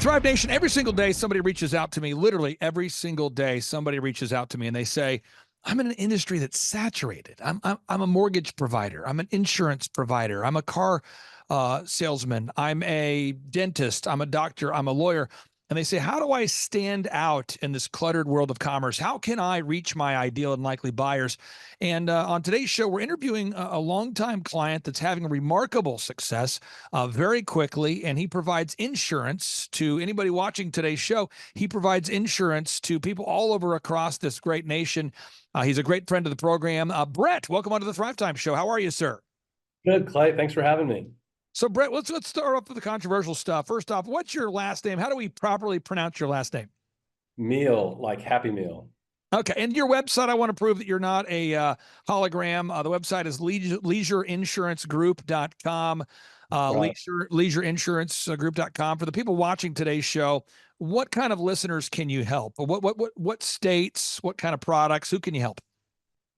Thrive Nation, every single day somebody reaches out to me, literally every single day somebody reaches out to me and they say, I'm in an industry that's saturated. I'm a mortgage provider. I'm an insurance provider. I'm a car salesman. I'm a dentist. I'm a doctor. I'm a lawyer. And they say, how do I stand out in this cluttered world of commerce? How can I reach my ideal and likely buyers? And on today's show, we're interviewing a longtime client that's having remarkable success very quickly, and he provides insurance to anybody watching today's show. He provides insurance to people all over across this great nation. He's a great friend of the program. Brett, welcome onto the Thrivetime show. How are you, sir? Good, Clay. Thanks for having me. So, Brett, let's start off with the controversial stuff. First off, what's your last name? How do we properly pronounce your last name? Meal, like Happy Meal. Okay, and your website, I want to prove that you're not a hologram. The website is leisureinsurancegroup.com, Right. leisureinsurancegroup.com. For the people watching today's show, what kind of listeners can you help? What states, what kind of products, who can you help?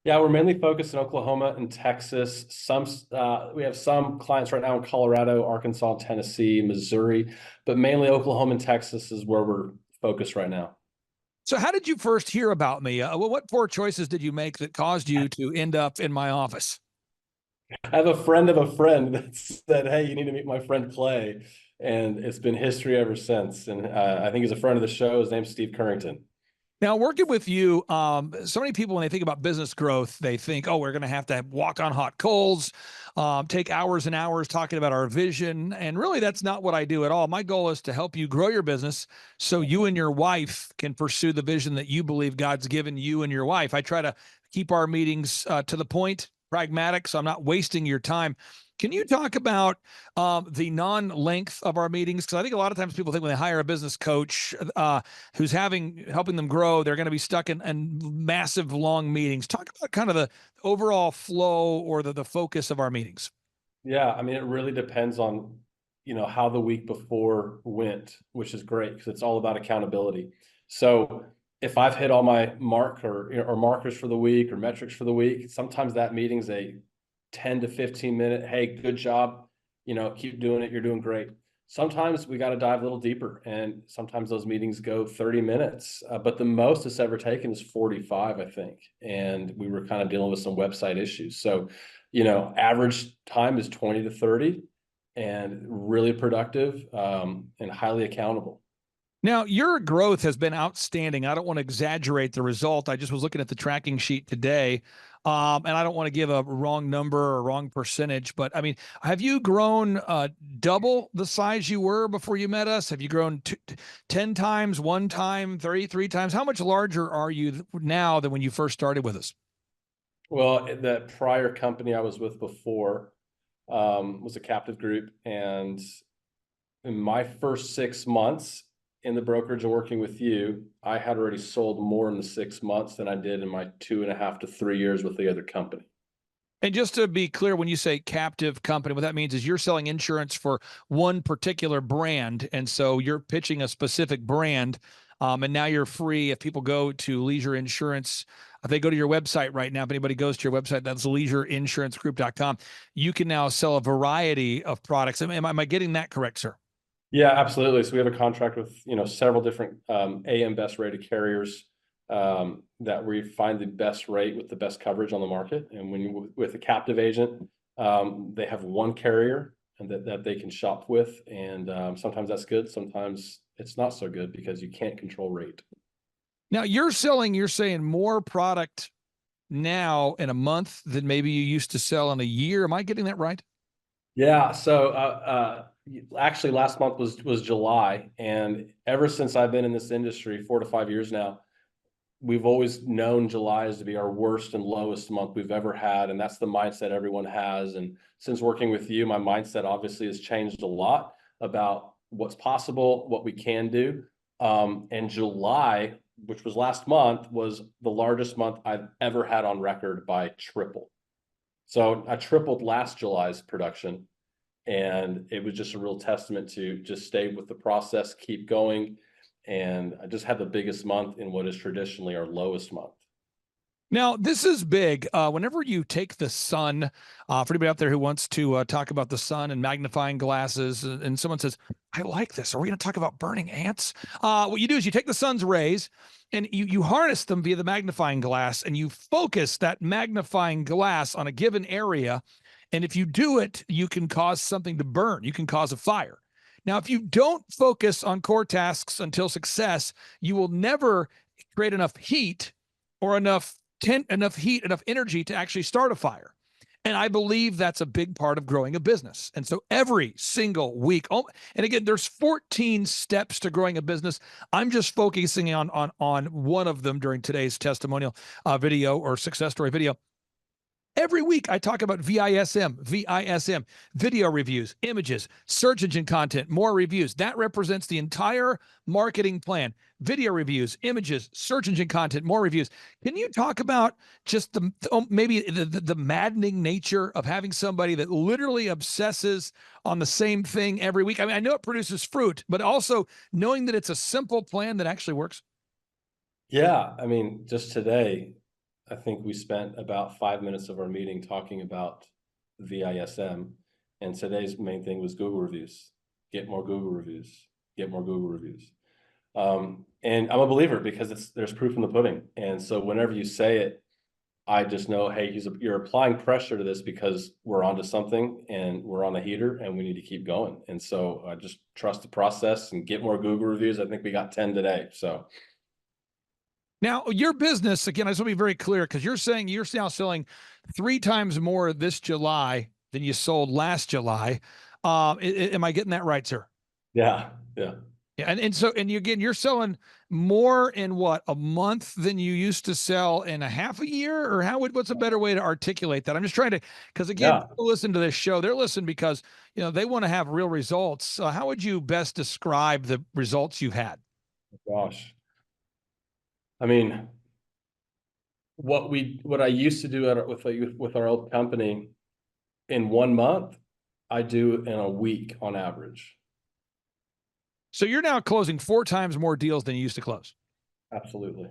Yeah, we're mainly focused in Oklahoma and Texas. We have some clients right now in Colorado, Arkansas, Tennessee, Missouri, but mainly Oklahoma and Texas is where we're focused right now. So how did you first hear about me? What four choices did you make that caused you to end up in my office? I have a friend of a friend that said, "Hey, you need to meet my friend Clay," and it's been history ever since. And I think he's a friend of the show. His name's Steve Currington. Now, working with you, so many people, when they think about business growth, they think, oh, we're going to have walk on hot coals, take hours and hours talking about our vision. And really, that's not what I do at all. My goal is to help you grow your business so you and your wife can pursue the vision that you believe God's given you and your wife. I try to keep our meetings to the point, pragmatic, so I'm not wasting your time. Can you talk about the non-length of our meetings? Because I think a lot of times people think when they hire a business coach who's helping them grow, they're going to be stuck in massive long meetings. Talk about kind of the overall flow or the focus of our meetings. Yeah, I mean, it really depends on, how the week before went, which is great because it's all about accountability. So if I've hit all my or markers for the week or metrics for the week, sometimes that meeting's a 10 to 15 minute, hey, good job, keep doing it, you're doing great. Sometimes we got to dive a little deeper, and sometimes those meetings go 30 minutes, but the most it's ever taken is 45, I think. And we were kind of dealing with some website issues. So, average time is 20 to 30 and really productive, and highly accountable. Now, your growth has been outstanding. I don't want to exaggerate the result. I just was looking at the tracking sheet today, and I don't want to give a wrong number or wrong percentage, but I mean, have you grown double the size you were before you met us? Have you grown 10 times, one time, 33 times? How much larger are you now than when you first started with us? Well, the prior company I was with before was a captive group, and in my first 6 months in the brokerage and working with you, I had already sold more in the 6 months than I did in my 2.5 to 3 years with the other company. And just to be clear, when you say captive company, what that means is you're selling insurance for one particular brand. And so you're pitching a specific brand. And now you're free. If people go to Leisure Insurance, if they go to your website right now, if anybody goes to your website, that's leisureinsurancegroup.com, you can now sell a variety of products. Am I getting that correct, sir? Yeah, absolutely. So we have a contract with, several different AM best rated carriers that we find the best rate with the best coverage on the market. And when you with a captive agent, they have one carrier and that they can shop with. And sometimes that's good. Sometimes it's not so good because you can't control rate. Now you're saying more product now in a month than maybe you used to sell in a year. Am I getting that right? Yeah. So actually last month was July. And ever since I've been in this industry, 4 to 5 years now, we've always known July is to be our worst and lowest month we've ever had. And that's the mindset everyone has. And since working with you, my mindset obviously has changed a lot about what's possible, what we can do. And July, which was last month, was the largest month I've ever had on record by triple. So I tripled last July's production. And it was just a real testament to just stay with the process, keep going. And I just had the biggest month in what is traditionally our lowest month. Now, this is big. Whenever you take the sun, for anybody out there who wants to talk about the sun and magnifying glasses, and someone says, I like this. Are we going to talk about burning ants? What you do is you take the sun's rays and you harness them via the magnifying glass, and you focus that magnifying glass on a given area. And if you do it, you can cause something to burn, you can cause a fire. Now, if you don't focus on core tasks until success, you will never create enough heat or enough heat, enough energy to actually start a fire. And I believe that's a big part of growing a business. And so every single week, and again, there's 14 steps to growing a business. I'm just focusing on one of them during today's testimonial video or success story video. Every week, I talk about VISM, video reviews, images, search engine content, more reviews. That represents the entire marketing plan. Video reviews, images, search engine content, more reviews. Can you talk about just maybe the maddening nature of having somebody that literally obsesses on the same thing every week? I mean, I know it produces fruit, but also knowing that it's a simple plan that actually works. Yeah, I mean, just today, I think we spent about 5 minutes of our meeting talking about VISM, and today's main thing was Google reviews. Get more Google reviews. Get more Google reviews. And I'm a believer because there's proof in the pudding. And so whenever you say it, I just know, hey, you're applying pressure to this because we're onto something and we're on a heater and we need to keep going. And so I just trust the process and get more Google reviews. I think we got 10 today. So Now, your business, again, I just want to be very clear because you're saying you're now selling 3 times more this July than you sold last July. Am I getting that right, sir? yeah, yeah. Yeah, and so again, you're selling more in what, a month than you used to sell in a half a year, or what's a better way to articulate that? I'm just trying to, because again, Yeah. people listen to this show, they're listening because they want to have real results. How would you best describe the results you've had? Gosh. I mean, what I used to do with our old company in 1 month, I do in a week on average. So you're now closing 4 times more deals than you used to close. Absolutely.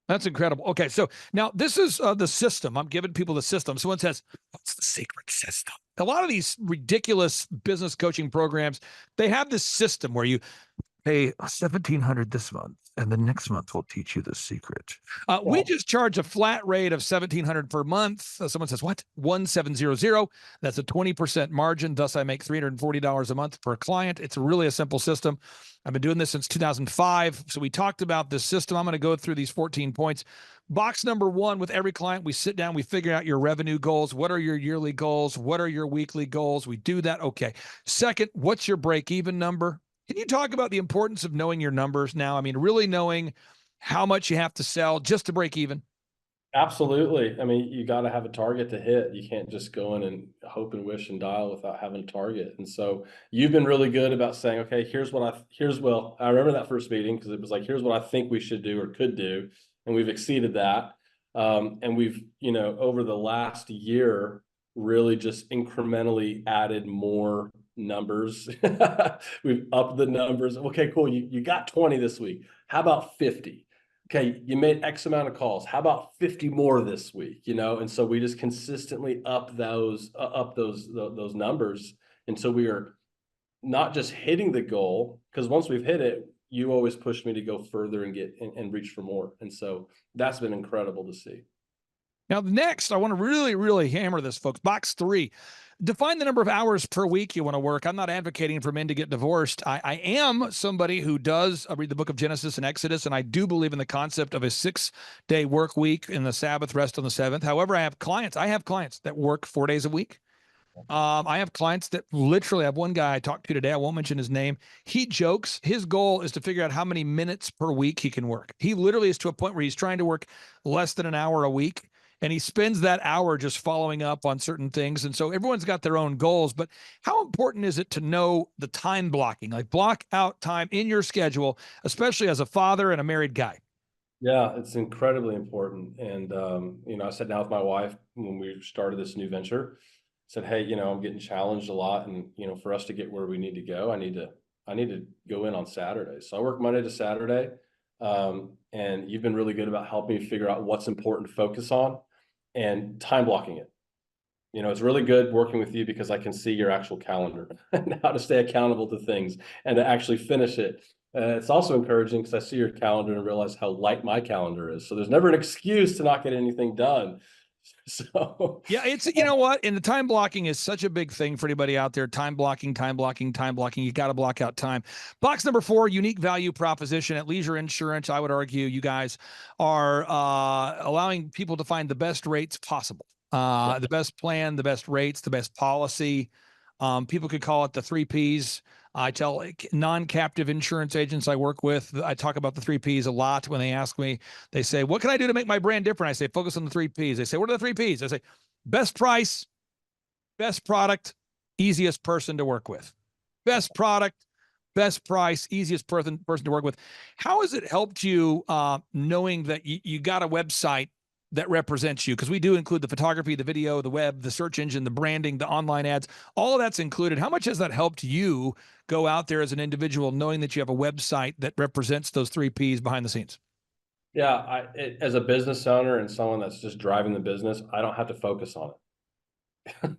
That's incredible. Okay, so now this is the system. I'm giving people the system. Someone says, "What's the secret system?" A lot of these ridiculous business coaching programs, they have this system where you pay 1,700 this month, and the next month we'll teach you the secret. We Yeah. just charge a flat rate of 1,700 per month. Someone says, "What? 1,700?" That's a 20% margin. Thus, I make $340 a month per client. It's really a simple system. I've been doing this since 2005. So we talked about this system. I'm going to go through these 14 points. Box number one, with every client, we sit down, we figure out your revenue goals. What are your yearly goals? What are your weekly goals? We do that. Okay. Second, what's your break even number? Can you talk about the importance of knowing your numbers now? I mean, really knowing how much you have to sell just to break even. Absolutely. I mean, you got to have a target to hit. You can't just go in and hope and wish and dial without having a target. And so you've been really good about saying, okay, well, I remember that first meeting because it was like, here's what I think we should do or could do. And we've exceeded that. And we've, over the last year, really just incrementally added more numbers. We've upped the numbers. Okay, cool. You got 20 this week. How about 50? Okay, you made X amount of calls. How about 50 more this week? And so we just consistently up those numbers until we are not just hitting the goal, because once we've hit it, you always push me to go further and get and reach for more. And so that's been incredible to see. Now, next, I want to really, really hammer this, folks. Box 3, define the number of hours per week you want to work. I'm not advocating for men to get divorced. I am somebody who does read the book of Genesis and Exodus, and I do believe in the concept of a 6-day work week and the Sabbath rest on the seventh. However, I have clients that work 4 days a week. I have clients that literally, I have one guy I talked to today. I won't mention his name. He jokes. His goal is to figure out how many minutes per week he can work. He literally is to a point where he's trying to work less than an hour a week. And he spends that hour just following up on certain things. And so everyone's got their own goals, but how important is it to know the time blocking, like block out time in your schedule, especially as a father and a married guy? Yeah, it's incredibly important. And, I sat down with my wife when we started this new venture, said, hey, I'm getting challenged a lot. And, for us to get where we need to go, I need to go in on Saturday. So I work Monday to Saturday. And you've been really good about helping me figure out what's important to focus on and time blocking it. It's really good working with you because I can see your actual calendar and how to stay accountable to things and to actually finish it. It's also encouraging because I see your calendar and realize how light my calendar is. So there's never an excuse to not get anything done. So Yeah, it's, you know what? And the time blocking is such a big thing for anybody out there. Time blocking, time blocking, time blocking. You got to block out time. Box number 4, unique value proposition. At Leisure Insurance, I would argue you guys are allowing people to find the best rates possible, the best plan, the best rates, the best policy. People could call it the 3 Ps. I tell non-captive insurance agents I work with, I talk about the 3 Ps a lot when they ask me. They say, what can I do to make my brand different? I say, focus on the 3 Ps. They say, what are the 3 Ps? I say, best price, best product, easiest person to work with. Best product, best price, easiest person to work with. How has it helped you knowing that you got a website that represents you? Because we do include the photography, the video, the web, the search engine, the branding, the online ads, all of that's included. How much has that helped you go out there as an individual, knowing that you have a website that represents those 3 Ps behind the scenes? yeah, as a business owner and someone that's just driving the business, I don't have to focus on it.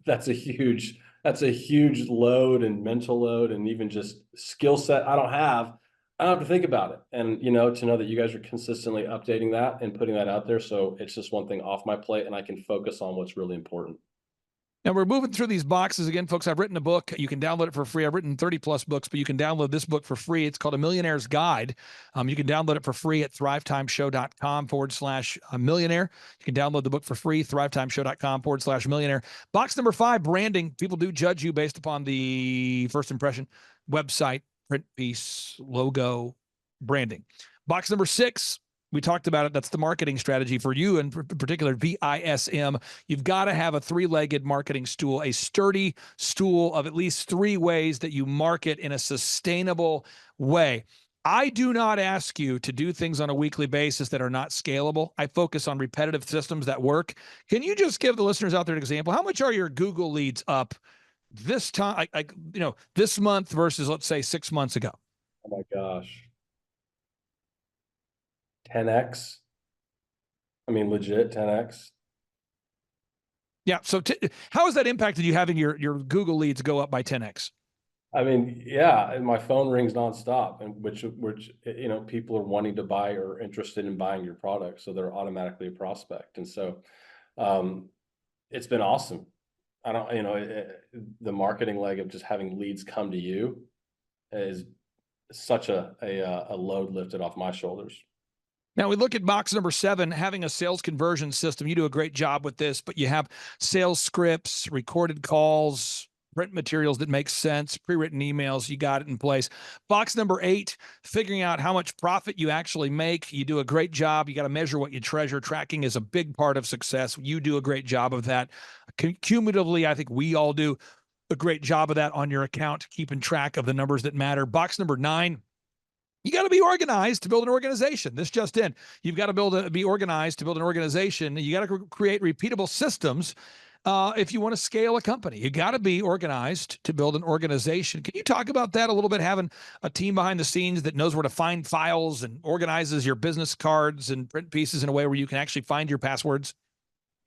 That's a huge load and mental load and even just skill set I don't have. I don't have to think about it. And to know that you guys are consistently updating that and putting that out there. So it's just one thing off my plate and I can focus on what's really important. Now we're moving through these boxes again, folks. I've written a book. You can download it for free. I've written 30 plus books, but you can download this book for free. It's called A Millionaire's Guide. You can download it for free at thrivetimeshow.com/millionaire. You can download the book for free, thrivetimeshow.com/millionaire. Box number 5, branding. People do judge you based upon the first impression, website, print piece, logo, branding. Box number 6, we talked about it. That's the marketing strategy for you, in particular, VISM. You've got to have a 3-legged marketing stool, a sturdy stool of at least 3 ways that you market in a sustainable way. I do not ask you to do things on a weekly basis that are not scalable. I focus on repetitive systems that work. Can you just give the listeners out there an example? How much are your Google leads up this time, this month versus, let's say, 6 months ago? Oh my gosh. 10x. I mean, legit 10x. Yeah. So how has that impacted you having your Google leads go up by 10x? I mean, yeah, and my phone rings nonstop, and which people are wanting to buy or interested in buying your product, so they're automatically a prospect, and so it's been awesome. I don't, the marketing leg of just having leads come to you is such a load lifted off my shoulders. Now we look at box number 7, having a sales conversion system. You do a great job with this, but you have sales scripts, recorded calls, print materials that make sense, pre-written emails. You got it in place. Box number 8, figuring out how much profit you actually make. You do a great job. You got to measure what you treasure. Tracking is a big part of success. You do a great job of that. Cumulatively, I think we all do a great job of that on your account, keeping track of the numbers that matter. Box number 9, you got to be organized to build an organization. This just in. You've got to be organized to build an organization. You got to create repeatable systems if you want to scale a company. You got to be organized to build an organization. Can you talk about that a little bit? Having a team behind the scenes that knows where to find files and organizes your business cards and print pieces in a way where you can actually find your passwords?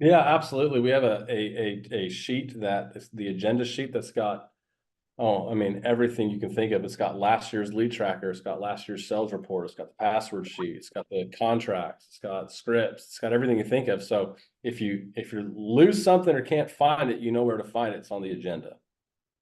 Yeah, absolutely. We have a sheet that is the agenda sheet that's got, everything you can think of. It's got last year's lead tracker. It's got last year's sales report. It's got the password sheet. It's got the contracts. It's got scripts. It's got everything you think of. So if you lose something or can't find it, you know where to find it. It's on the agenda.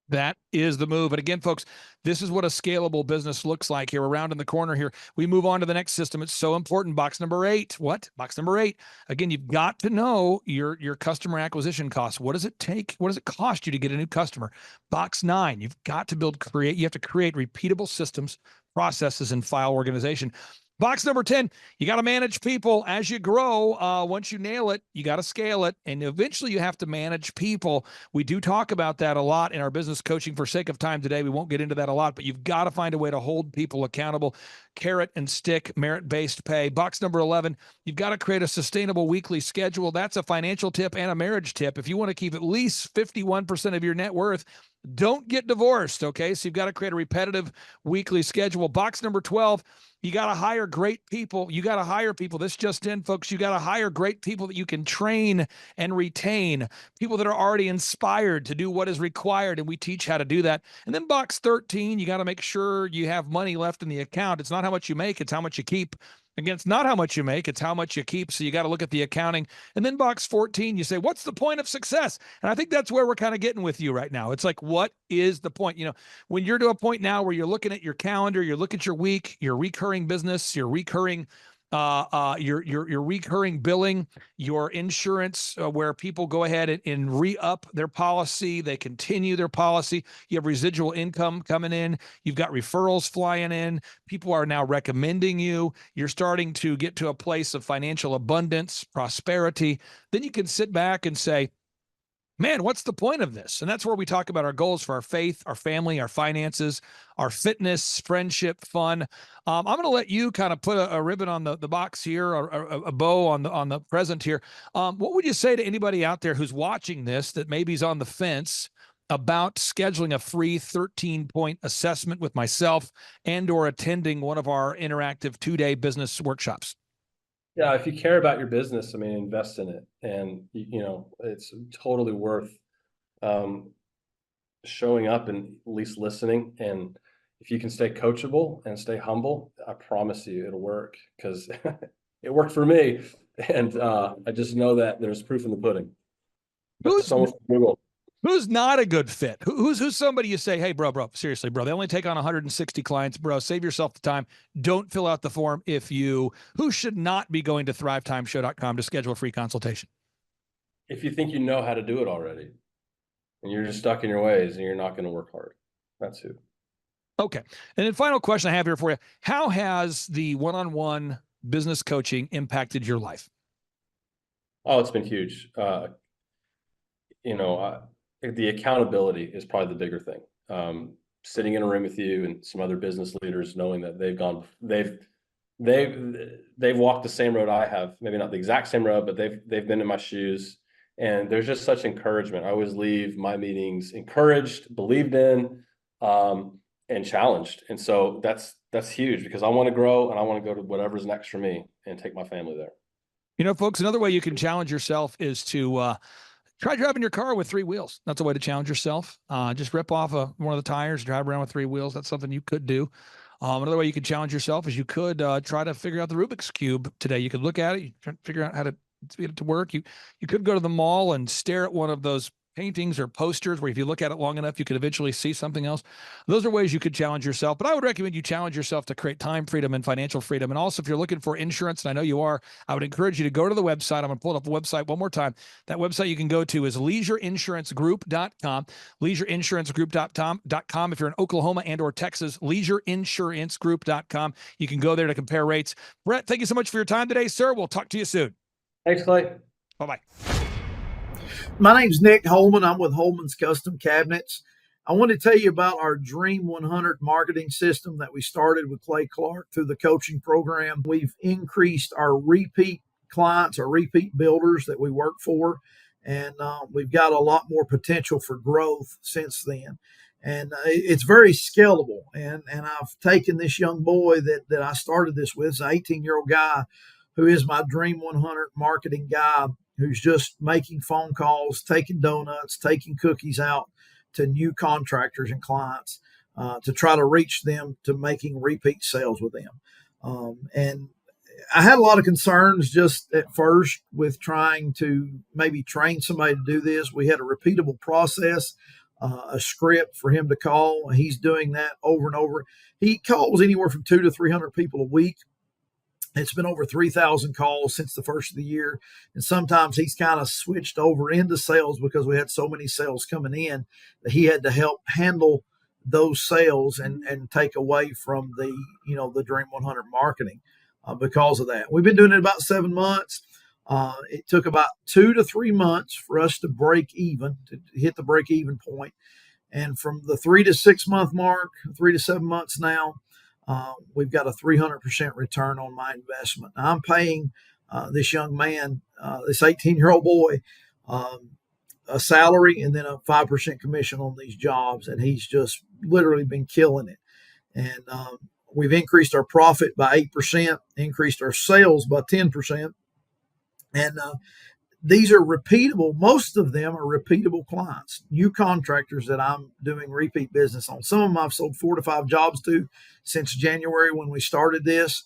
That is the move. And again, folks, this is what a scalable business looks like here. We're around in the corner here. We move on to the next system. It's so important. Box number 8. What? Box number 8. Again, you've got to know your customer acquisition costs. What does it take? What does it cost you to get a new customer? Box 9. You've got to you have to create repeatable systems, processes, and file organization. Box number 10, you got to manage people as you grow. Once you nail it, you got to scale it. And eventually you have to manage people. We do talk about that a lot in our business coaching. For sake of time today, we won't get into that a lot, but you've got to find a way to hold people accountable. Carrot and stick, merit-based pay. Box number 11, you've got to create a sustainable weekly schedule. That's a financial tip and a marriage tip. If you want to keep at least 51% of your net worth Don't get divorced. Okay. So you've got to create a repetitive weekly schedule. Box number 12, you got to hire great people. You got to hire people. This just in, folks. You got to hire great people that you can train and retain, people that are already inspired to do what is required. And we teach how to do that. And then box 13, you got to make sure you have money left in the account. It's not how much you make, it's how much you keep. Again, it's not how much you make, it's how much you keep. So you got to look at the accounting. And then box 14, you say, what's the point of success? And I think that's where we're kind of getting with you right now. It's like, what is the point? When you're to a point now where you're looking at your calendar, you look at your week, your recurring business, your recurring your recurring billing, your insurance, where people go ahead and re-up their policy, they continue their policy. You have residual income coming in. You've got referrals flying in. People are now recommending you. You're starting to get to a place of financial abundance, prosperity. Then you can sit back and say, man, what's the point of this? And that's where we talk about our goals for our faith, our family, our finances, our fitness, friendship, fun. I'm going to let you kind of put a ribbon on the box here, or a bow on the present here. What would you say to anybody out there who's watching this that maybe is on the fence about scheduling a free 13-point assessment with myself and or attending one of our interactive 2-day business workshops? Yeah, if you care about your business, I mean, invest in it, and it's totally worth showing up and at least listening. And if you can stay coachable and stay humble, I promise you it'll work, because it worked for me, and I just know that there's proof in the pudding. But Who's someone from Google. Who's not a good fit? Who's somebody you say, hey, bro, seriously, bro, they only take on 160 clients, bro, save yourself the time. Don't fill out the form. Who should not be going to thrivetimeshow.com to schedule a free consultation? If you think you know how to do it already, and you're just stuck in your ways and you're not going to work hard, that's who. Okay. And then final question I have here for you. How has the one-on-one business coaching impacted your life? Oh, it's been huge. The accountability is probably the bigger thing. Sitting in a room with you and some other business leaders, knowing that they've walked the same road I have, maybe not the exact same road, but they've been in my shoes, and there's just such encouragement. I always leave my meetings encouraged, believed in, and challenged. And so that's huge, because I want to grow and I want to go to whatever's next for me and take my family there. Folks, another way you can challenge yourself is to try driving your car with 3 wheels. That's a way to challenge yourself. Just rip off one of the tires, drive around with 3 wheels. That's something you could do. Another way you could challenge yourself is you could try to figure out the Rubik's Cube today. You could look at it, you try to figure out how to get it to work. You could go to the mall and stare at one of those paintings or posters where if you look at it long enough, you could eventually see something else. Those are ways you could challenge yourself, but I would recommend you challenge yourself to create time freedom and financial freedom. And also, if you're looking for insurance, and I know you are, I would encourage you to go to the website. I'm going to pull up the website one more time. That website you can go to is leisureinsurancegroup.com, leisureinsurancegroup.com. If you're in Oklahoma and or Texas, leisureinsurancegroup.com. You can go there to compare rates. Brett, thank you so much for your time today, sir. We'll talk to you soon. Thanks, Clay. Bye-bye. My name's Nick Holman. I'm with Holman's Custom Cabinets. I want to tell you about our Dream 100 marketing system that we started with Clay Clark through the coaching program. We've increased our repeat clients, our repeat builders that we work for, and we've got a lot more potential for growth since then. And it's very scalable. And I've taken this young boy that I started this with, an 18-year-old guy who is my Dream 100 marketing guy, who's just making phone calls, taking donuts, taking cookies out to new contractors and clients to try to reach them to making repeat sales with them. And I had a lot of concerns just at first with trying to maybe train somebody to do this. We had a repeatable process, a script for him to call. He's doing that over and over. He calls anywhere from 200 to 300 people a week. It's been over 3,000 calls since the first of the year. And sometimes he's kind of switched over into sales because we had so many sales coming in that he had to help handle those sales and take away from the Dream 100 marketing because of that. We've been doing it about 7 months. It took about 2 to 3 months for us to break even, to hit the break even point. And from the 3 to 6 month mark, 3 to 7 months now, we've got a 300% return on my investment. Now, I'm paying this young man, this 18-year-old boy, a salary and then a 5% commission on these jobs. And he's just literally been killing it. And we've increased our profit by 8%, increased our sales by 10%. And these are repeatable. Most of them are repeatable clients, new contractors that I'm doing repeat business on. Some of them I've sold 4 to 5 jobs to since January when we started this.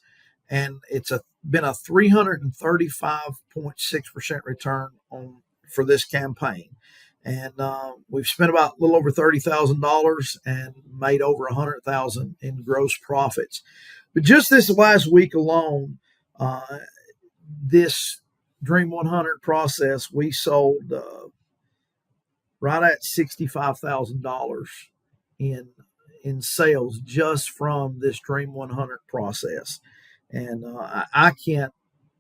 And it's been a 335.6% return for this campaign. And we've spent about a little over $30,000 and made over $100,000 in gross profits. But just this last week alone, this Dream 100 process, we sold right at $65,000 in sales just from this Dream 100 process. And I can't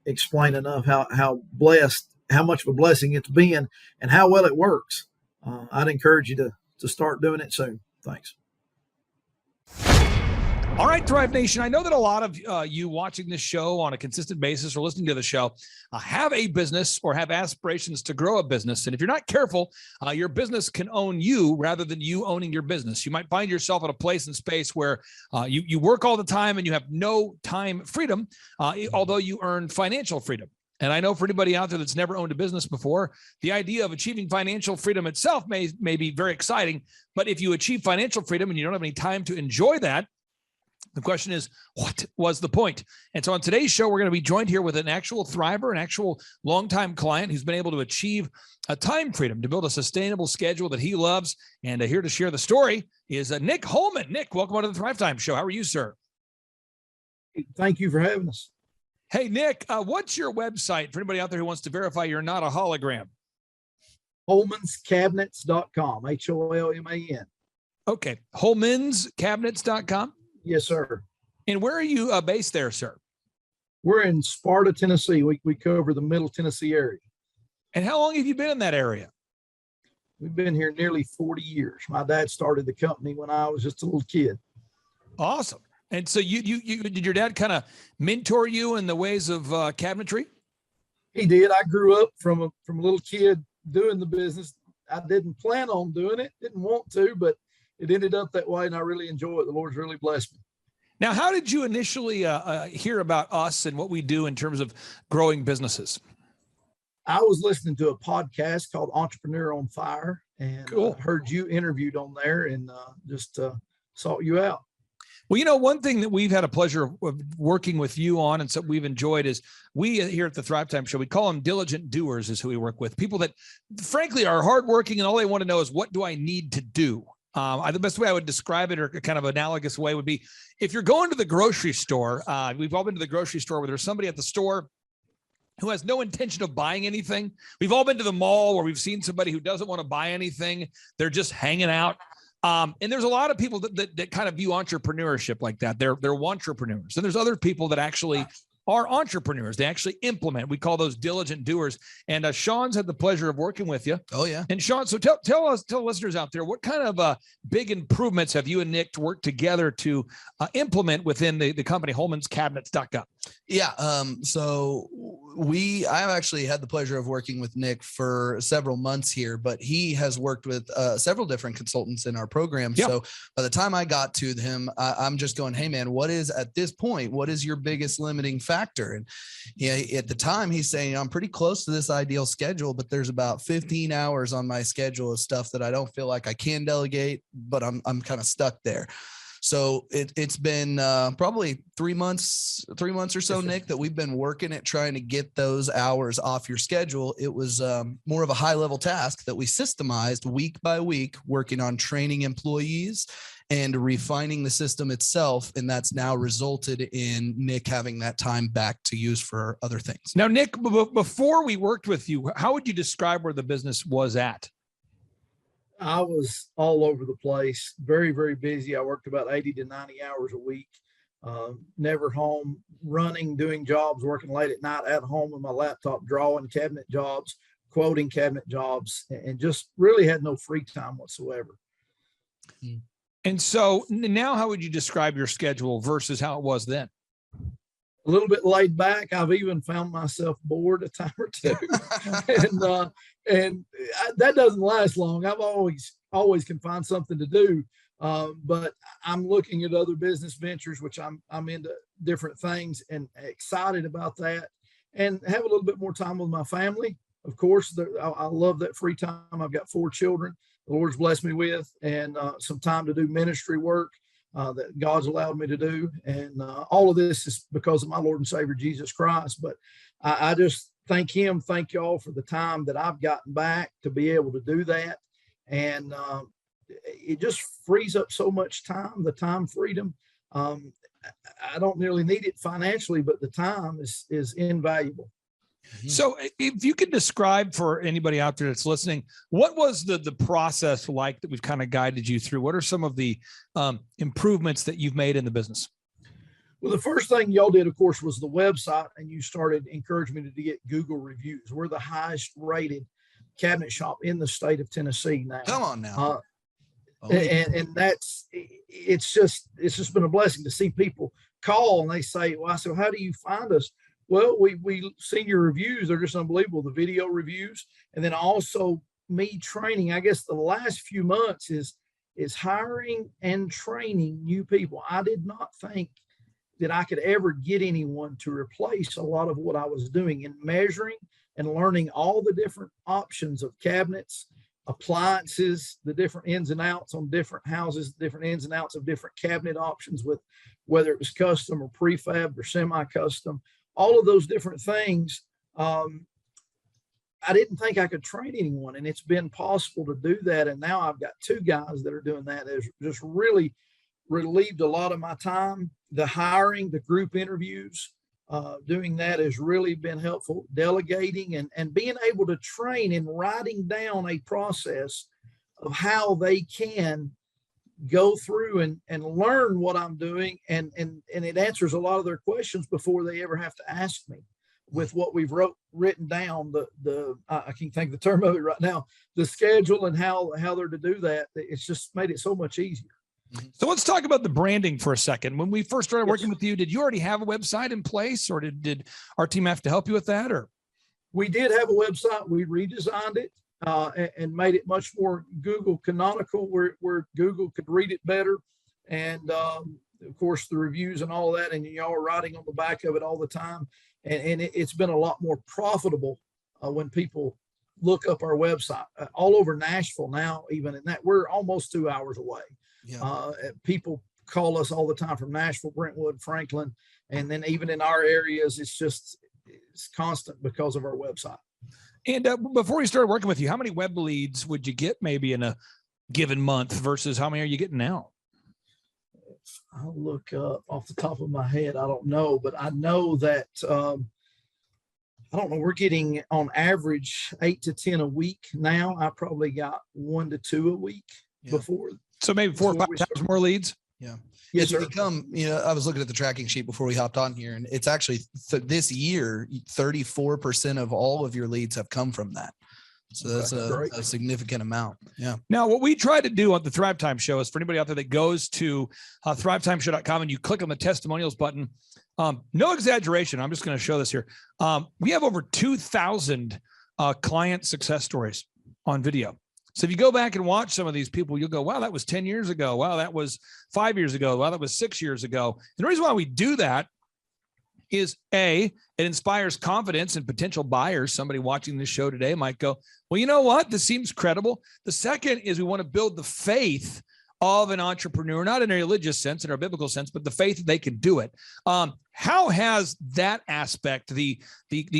explain enough how blessed, how much of a blessing it's been and how well it works. I'd encourage you to start doing it soon. Thanks. All right, Thrive Nation. I know that a lot of you watching this show on a consistent basis or listening to the show have a business or have aspirations to grow a business. And if you're not careful, your business can own you rather than you owning your business. You might find yourself at a place and space where you work all the time and you have no time freedom, although you earn financial freedom. And I know for anybody out there that's never owned a business before, the idea of achieving financial freedom itself may be very exciting. But if you achieve financial freedom and you don't have any time to enjoy that, the question is, what was the point? And so on today's show, we're going to be joined here with an actual thriver, an actual longtime client who's been able to achieve a time freedom to build a sustainable schedule that he loves. And here to share the story is Nick Holman. Nick, welcome to the Thrivetime Show. How are you, sir? Thank you for having us. Hey, Nick, what's your website for anybody out there who wants to verify you're not a hologram? HolmansCabinets.com, HOLMAN. Okay, HolmansCabinets.com? Yes, sir. And where are you based there, sir? We're in Sparta, Tennessee. We cover the Middle Tennessee area. And how long have you been in that area? We've been here nearly 40 years. My dad started the company when I was just a little kid. Awesome. And so you did your dad kind of mentor you in the ways of cabinetry? He did. I grew up from a little kid doing the business. I didn't plan on doing it, didn't want to, but it ended up that way, and I really enjoy it. The Lord's really blessed me. Now, how did you initially hear about us and what we do in terms of growing businesses? I was listening to a podcast called Entrepreneur on Fire, and cool. Heard you interviewed on there and just sought you out. Well, you know, one thing that we've had a pleasure of working with you on and so we've enjoyed is we here at the Thrivetime Show, we call them diligent doers is who we work with. People that, frankly, are hardworking and all they want to know is, what do I need to do? The best way I would describe it, or kind of analogous way, would be if you're going to the grocery store. We've all been to the grocery store where there's somebody at the store who has no intention of buying anything. We've all been to the mall where we've seen somebody who doesn't want to buy anything. They're just hanging out. And there's a lot of people that kind of view entrepreneurship like that. They're entrepreneurs. And there's other people that actually are entrepreneurs. They actually implement. We call those diligent doers. And Sean's had the pleasure of working with you. Oh, yeah. And Sean, so tell listeners out there, what kind of big improvements have you and Nick worked together to implement within the company HolmansCabinets.com? Yeah. So I've actually had the pleasure of working with Nick for several months here, but he has worked with several different consultants in our program. Yep. So by the time I got to him, I'm just going, hey man, what is your biggest limiting factor? And at the time he's saying, I'm pretty close to this ideal schedule, but there's about 15 hours on my schedule of stuff that I don't feel like I can delegate, but I'm kind of stuck there. So it's been probably 3 months or so, Nick, that we've been working at trying to get those hours off your schedule. It was more of a high level task that we systemized week by week, working on training employees and refining the system itself. And that's now resulted in Nick having that time back to use for other things. Now, Nick, before we worked with you, how would you describe where the business was at? I was all over the place, very, very busy. I worked about 80 to 90 hours a week, never home, running, doing jobs, working late at night at home with my laptop, drawing cabinet jobs, quoting cabinet jobs, and just really had no free time whatsoever. And so now how would you describe your schedule versus how it was then? a little bit laid back. I've even found myself bored a time or two, and that doesn't last long. I've always can find something to do, but I'm looking at other business ventures, which I'm into different things and excited about that, and have a little bit more time with my family. Of course, I love that free time. I've got 4 children the Lord's blessed me with, and some time to do ministry work that God's allowed me to do. And all of this is because of my Lord and Savior, Jesus Christ. But I just thank him. Thank y'all for the time that I've gotten back to be able to do that. And it just frees up so much time, the time freedom. I don't really need it financially, but the time is invaluable. So if you could describe for anybody out there that's listening, what was the process like that we've kind of guided you through? What are some of the improvements that you've made in the business? Well, the first thing y'all did, of course, was the website, and you started encouraging me to get Google reviews. We're the highest rated cabinet shop in the state of Tennessee now. Come on now. And it's just been a blessing to see people call and they say, well, I said, how do you find us? Well, we seen your reviews. They're just unbelievable. The video reviews. And then also me training, I guess the last few months is hiring and training new people. I did not think that I could ever get anyone to replace a lot of what I was doing in measuring and learning all the different options of cabinets, appliances, the different ins and outs on different houses, different ins and outs of different cabinet options, with whether it was custom or prefab or semi-custom, all of those different things. I didn't think I could train anyone, and it's been possible to do that. And now I've got 2 guys that are doing that. It's just really relieved a lot of my time. The hiring, the group interviews, doing that has really been helpful. Delegating and being able to train and writing down a process of how they can go through and learn what I'm doing. And it answers a lot of their questions before they ever have to ask me, with what we've written down, I can't think of the term of it right now, the schedule and how they're to do that. It's just made it so much easier. So let's talk about the branding for a second. When we first started working with you, did you already have a website in place, or did our team have to help you with that? Or we did have a website. We redesigned it and made it much more Google canonical, where Google could read it better. And of course, the reviews and all that, and y'all are writing on the back of it all the time. And it's been a lot more profitable when people look up our website all over Nashville now, even in that we're almost 2 hours away. Yeah. People call us all the time from Nashville, Brentwood, Franklin, and then even in our areas, it's constant because of our website. And before we started working with you, how many web leads would you get maybe in a given month versus how many are you getting now? I'll look up off the top of my head. I don't know, but I know that I don't know. We're getting on average 8 to 10 a week now. I probably got 1 to 2 a week before. So maybe 4 or 5 times more leads. Yeah. Yes, sir. I was looking at the tracking sheet before we hopped on here, and it's actually this year, 34% of all of your leads have come from that. So that's a significant amount. Yeah. Now, what we try to do on the Thrivetime show is for anybody out there that goes to thrivetimeshow.com and you click on the testimonials button, no exaggeration, I'm just going to show this here. We have over 2,000 client success stories on video. So if you go back and watch some of these people, you'll go, wow, that was 10 years ago. Wow, that was 5 years ago. Wow, that was 6 years ago. And the reason why we do that is it inspires confidence in potential buyers. Somebody watching this show today might go, well, you know what? This seems credible. The second is we want to build the faith of an entrepreneur, not in a religious sense, in our biblical sense, but the faith that they can do it. How has that aspect, the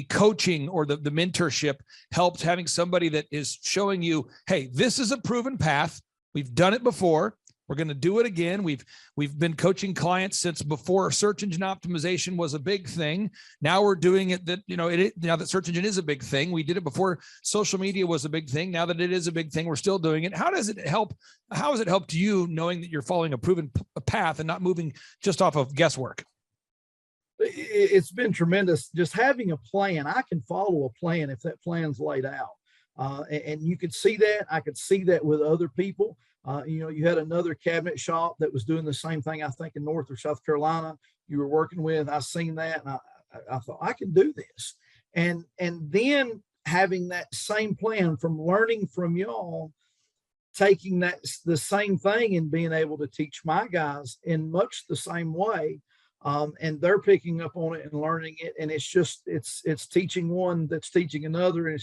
coaching or the mentorship, helped, having somebody that is showing you, hey, this is a proven path. We've done it before. We're going to do it again. We've been coaching clients since before search engine optimization was a big thing. Now we're doing it now that search engine is a big thing. We did it before social media was a big thing. Now that it is a big thing, we're still doing it. How does it help? How has it helped you knowing that you're following a proven path and not moving just off of guesswork? It's been tremendous. Just having a plan. I can follow a plan if that plan's laid out. And you could see that. I could see that with other people. You had another cabinet shop that was doing the same thing, I think, in North or South Carolina, you were working with. I seen that, and I thought I can do this. And then having that same plan from learning from y'all, taking that the same thing and being able to teach my guys in much the same way. And they're picking up on it and learning it. And it's teaching one that's teaching another. And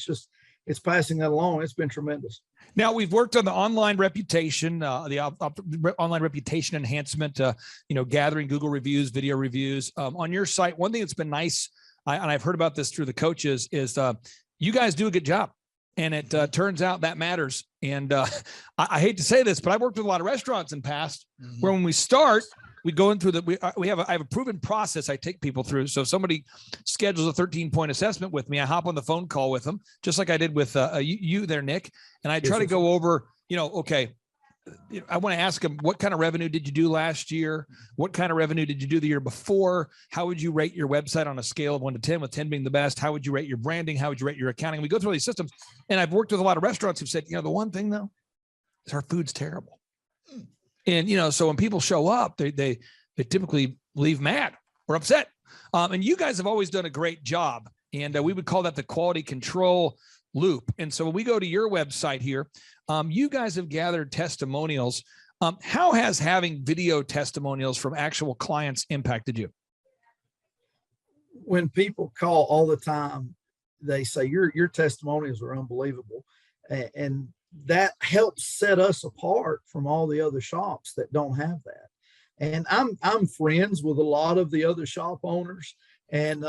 it's passing that along. It's been tremendous. Now we've worked on the online reputation, online reputation enhancement, gathering Google reviews, video reviews. On your site, one thing that's been nice, and I've heard about this through the coaches, is you guys do a good job. And it turns out that matters. And I hate to say this, but I've worked with a lot of restaurants in the past where when we start, we go into I have a proven process I take people through. So if somebody schedules a 13-point assessment with me, I hop on the phone call with them, just like I did with you there, Nick. And I try to go over, okay, I want to ask them, what kind of revenue did you do last year? What kind of revenue did you do the year before? How would you rate your website on a scale of 1 to 10, with 10 being the best? How would you rate your branding? How would you rate your accounting? We go through all these systems, and I've worked with a lot of restaurants who've said, the one thing though is our food's terrible. And, so when people show up, they typically leave mad or upset. And you guys have always done a great job. And we would call that the quality control loop. And so when we go to your website here, you guys have gathered testimonials. How has having video testimonials from actual clients impacted you? When people call all the time, they say your testimonials are unbelievable. And that helps set us apart from all the other shops that don't have that. And I'm friends with a lot of the other shop owners, and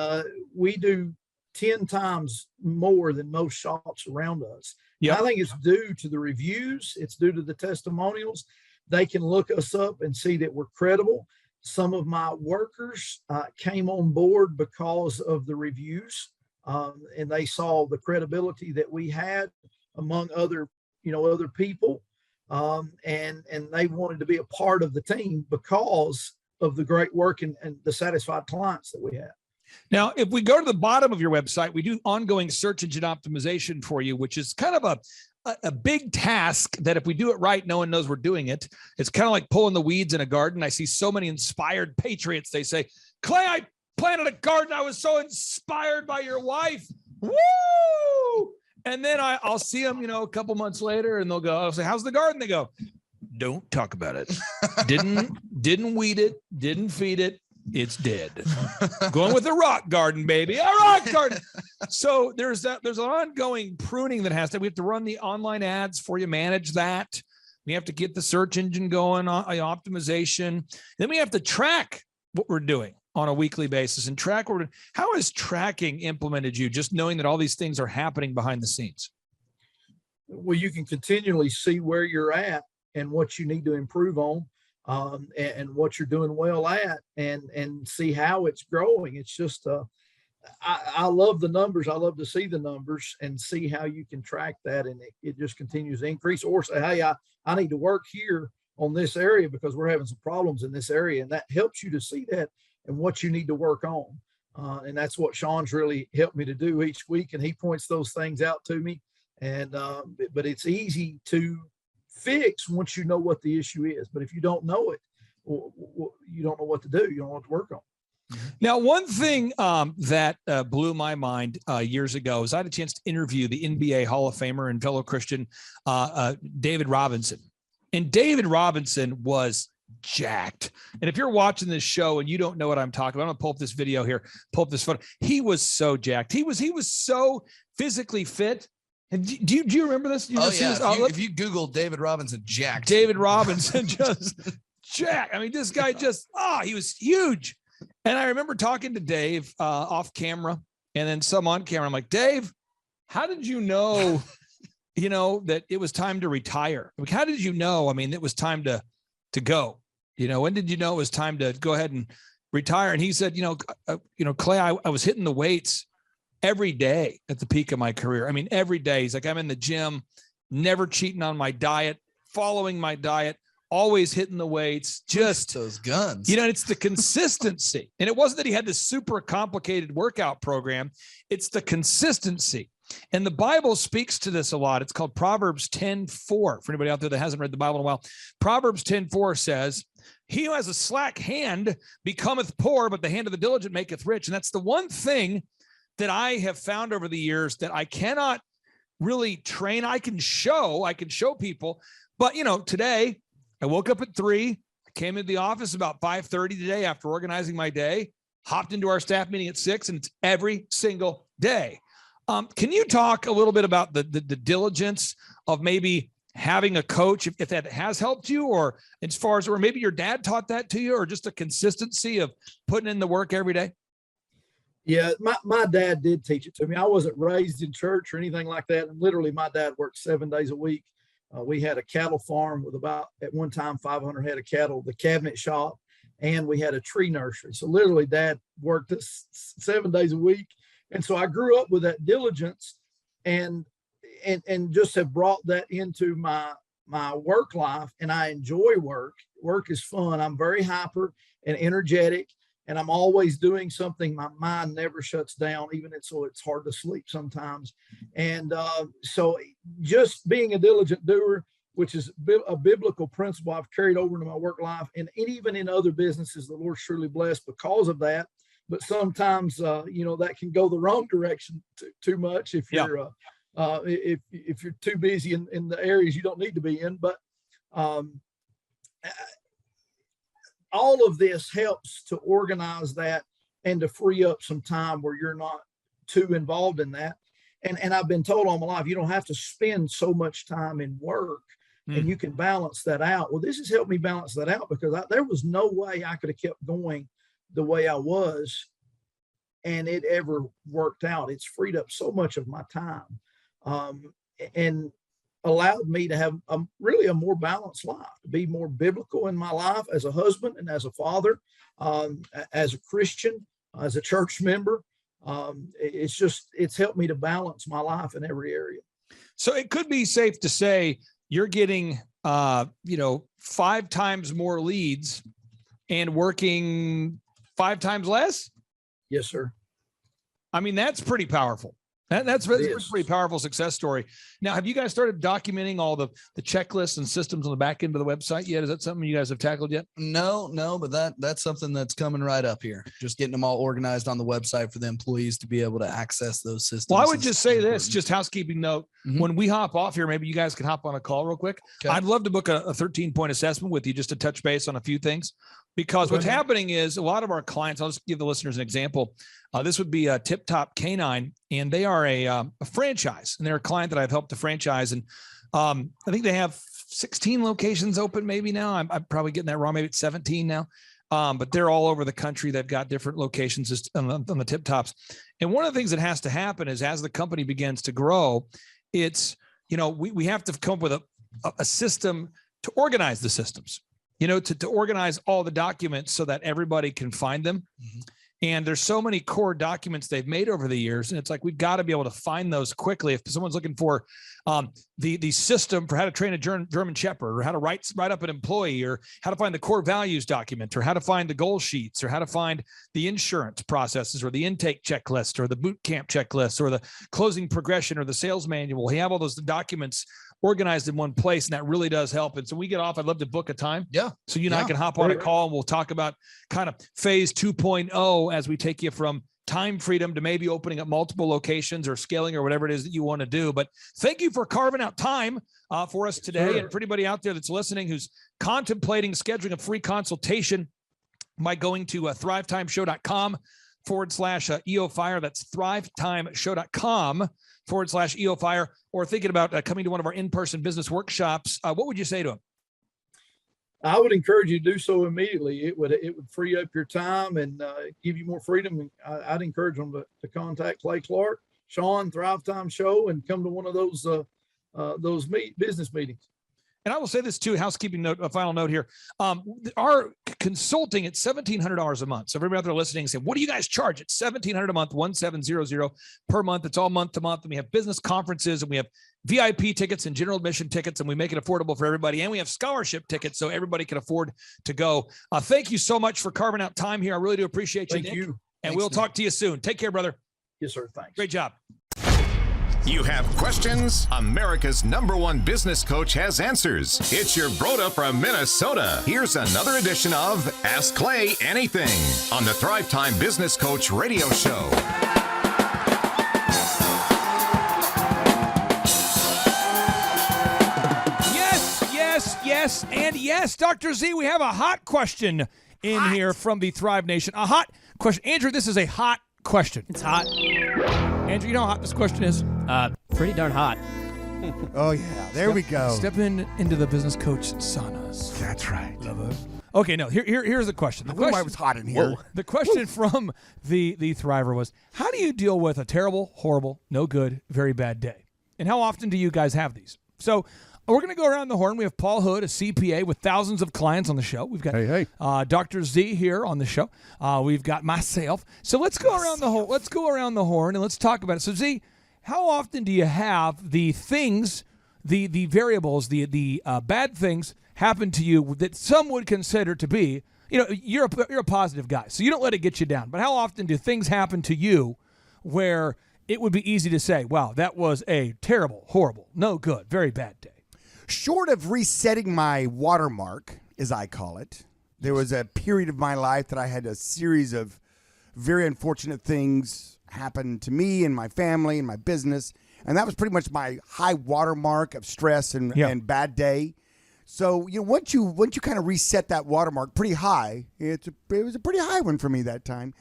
we do 10 times more than most shops around us. Yeah, I think it's due to the reviews. It's due to the testimonials. They can look us up and see that we're credible. Some of my workers came on board because of the reviews, and they saw the credibility that we had among other people. And they wanted to be a part of the team because of the great work and the satisfied clients that we have. Now, if we go to the bottom of your website, we do ongoing search engine optimization for you, which is kind of a big task that if we do it right, no one knows we're doing it. It's kind of like pulling the weeds in a garden. I see so many inspired patriots. They say, Clay, I planted a garden. I was so inspired by your wife. Woo! And then I'll see them, a couple months later, and I'll say, how's the garden? They go, don't talk about it. Didn't weed it. Didn't feed it. It's dead. Going with the rock garden, baby. A rock garden. So there's an ongoing pruning that we have to run the online ads for you, manage that. We have to get the search engine going on optimization. Then we have to track what we're doing on a weekly basis and track. How has tracking implemented you, just knowing that all these things are happening behind the scenes? Well, you can continually see where you're at and what you need to improve on, and what you're doing well at, and see how it's growing. It's just, I love the numbers. I love to see the numbers and see how you can track that. And it just continues to increase, or say, hey, I need to work here on this area because we're having some problems in this area. And that helps you to see that and what you need to work on. And that's what Sean's really helped me to do each week. And he points those things out to me. And, but it's easy to fix once you know what the issue is. But if you don't know it, you don't know what to do. You don't know what to work on. Now, one thing that blew my mind years ago is I had a chance to interview the NBA Hall of Famer and fellow Christian, David Robinson. And David Robinson was jacked. And if you're watching this show and you don't know what I'm talking about, I'm gonna pull up this video here, pull up this photo. He was so jacked. He was so physically fit. And do you remember this? If you Google David Robinson jacked, David Robinson just jacked. I mean, this guy just he was huge. And I remember talking to Dave off camera, and then some on camera. I'm like, Dave, how did you know, that it was time to retire? Like, how did you know? I mean, it was time to go. When did you know it was time to go ahead and retire? And he said, Clay, I was hitting the weights every day at the peak of my career. I mean, every day. He's like, I'm in the gym, never cheating on my diet, following my diet, always hitting the weights, just those guns. It's the consistency. And it wasn't that he had this super complicated workout program. It's the consistency. And the Bible speaks to this a lot. It's called Proverbs 10:4. For anybody out there that hasn't read the Bible in a while, Proverbs 10:4 says, he who has a slack hand becometh poor, but the hand of the diligent maketh rich. And that's the one thing that I have found over the years that I cannot really train. I can show people, but today I woke up at 3, came into the office about 5:30 today after organizing my day, hopped into our staff meeting at 6, and it's every single day. Can you talk a little bit about the diligence of maybe having a coach, if that has helped you, or as far as, or maybe your dad taught that to you, or just a consistency of putting in the work every day? Yeah, my dad did teach it to me. I wasn't raised in church or anything like that. And literally, my dad worked 7 days a week. We had a cattle farm with about, at one time, 500 head of cattle, the cabinet shop, and we had a tree nursery. So literally, Dad worked 7 days a week. And so I grew up with that diligence and just have brought that into my work life. And I enjoy work. Work is fun. I'm very hyper and energetic, and I'm always doing something. My mind never shuts down, so it's hard to sleep sometimes. And so just being a diligent doer, which is a biblical principle I've carried over into my work life, and even in other businesses, the Lord's truly blessed because of that. But sometimes, that can go the wrong direction too much if you're if you're too busy in the areas you don't need to be in. But all of this helps to organize that and to free up some time where you're not too involved in that. And I've been told all my life, you don't have to spend so much time in work, and you can balance that out. Well, this has helped me balance that out, because there was no way I could have kept going the way I was and it ever worked out. It's freed up so much of my time and allowed me to have really a more balanced life, to be more biblical in my life as a husband and as a father, as a Christian, as a church member. It's helped me to balance my life in every area. So it could be safe to say you're getting, 5 times more leads and working 5 times less. Yes, sir. I mean, that's pretty powerful. That's a pretty powerful success story. Now, have you guys started documenting all the checklists and systems on the back end of the website yet? Is that something you guys have tackled yet? No, but that's something that's coming right up here. Just getting them all organized on the website for the employees to be able to access those systems. Well, I would just say this, just housekeeping note. Mm-hmm. When we hop off here, maybe you guys can hop on a call real quick. Okay. I'd love to book a 13-point assessment with you just to touch base on a few things. Because what's happening is a lot of our clients, I'll just give the listeners an example. This would be a Tip Top Canine, and they are a franchise, and they're a client that I've helped to franchise. And I think they have 16 locations open maybe now. I'm probably getting that wrong. Maybe it's 17 now. But they're all over the country. They've got different locations on the Tip Tops. And one of the things that has to happen is as the company begins to grow, it's, we have to come up with a system to organize the systems. To organize all the documents so that everybody can find them. Mm-hmm. And there's so many core documents they've made over the years. And it's like, we've got to be able to find those quickly. If someone's looking for the system for how to train a German Shepherd, or how to write up an employee, or how to find the core values document, or how to find the goal sheets, or how to find the insurance processes, or the intake checklist, or the boot camp checklist, or the closing progression, or the sales manual, we have all those documents organized in one place, and that really does help. And so we get off, I'd love to book a time. Yeah. So you and I can hop on a call, and we'll talk about kind of phase 2.0 as we take you from time freedom to maybe opening up multiple locations or scaling or whatever it is that you want to do. But thank you for carving out time for us today. Sure. And for anybody out there that's listening, who's contemplating scheduling a free consultation by going to thrivetimeshow.com/EOFire. That's thrivetimeshow.com/EOFire, or thinking about coming to one of our in-person business workshops. What would you say to them? I would encourage you to do so immediately. It would free up your time and give you more freedom. I'd encourage them to contact Clay Clark, Sean, Thrivetime Show, and come to one of those business meetings. And I will say this too, housekeeping note, a final note here. Our consulting at $1,700 a month. So everybody out there listening say, what do you guys charge? It's $1,700 a month, 1,700 per month. It's all month to month. And we have business conferences, and we have VIP tickets and general admission tickets, and we make it affordable for everybody. And we have scholarship tickets so everybody can afford to go. Thank you so much for carving out time here. I really do appreciate you. Thank you. And we'll talk to you soon. Take care, brother. Yes, sir. Thanks. Great job. You have questions? America's #1 business coach has answers. It's your Broda from Minnesota. Here's another edition of Ask Clay Anything on the Thrivetime Business Coach Radio Show. Yes, and yes, Dr. Z, we have a hot question in here from the Thrive Nation. A hot question. Andrew, this is a hot question. It's hot. Andrew, you know how hot this question is? Pretty darn hot. Oh, yeah. There we go. Step into the business coach saunas. That's right. Lover. Okay, no, here's the question. I wonder why it was hot in here. Whoa. The question from the Thriver was, how do you deal with a terrible, horrible, no good, very bad day? And how often do you guys have these? So we're going to go around the horn. We have Paul Hood, a CPA with thousands of clients on the show. We've got Dr. Z here on the show. We've got myself. So let's go around the horn. Let's go around the horn and let's talk about it. So Z, how often do you have the things, the variables, the bad things happen to you that some would consider to be, you're a positive guy, so you don't let it get you down. But how often do things happen to you where it would be easy to say, wow, that was a terrible, horrible, no good, very bad day? Short of resetting my watermark, as I call it, there was a period of my life that I had a series of very unfortunate things happen to me and my family and my business, and that was pretty much my high watermark of stress and bad day. So once you kind of reset that watermark pretty high, it was a pretty high one for me that time.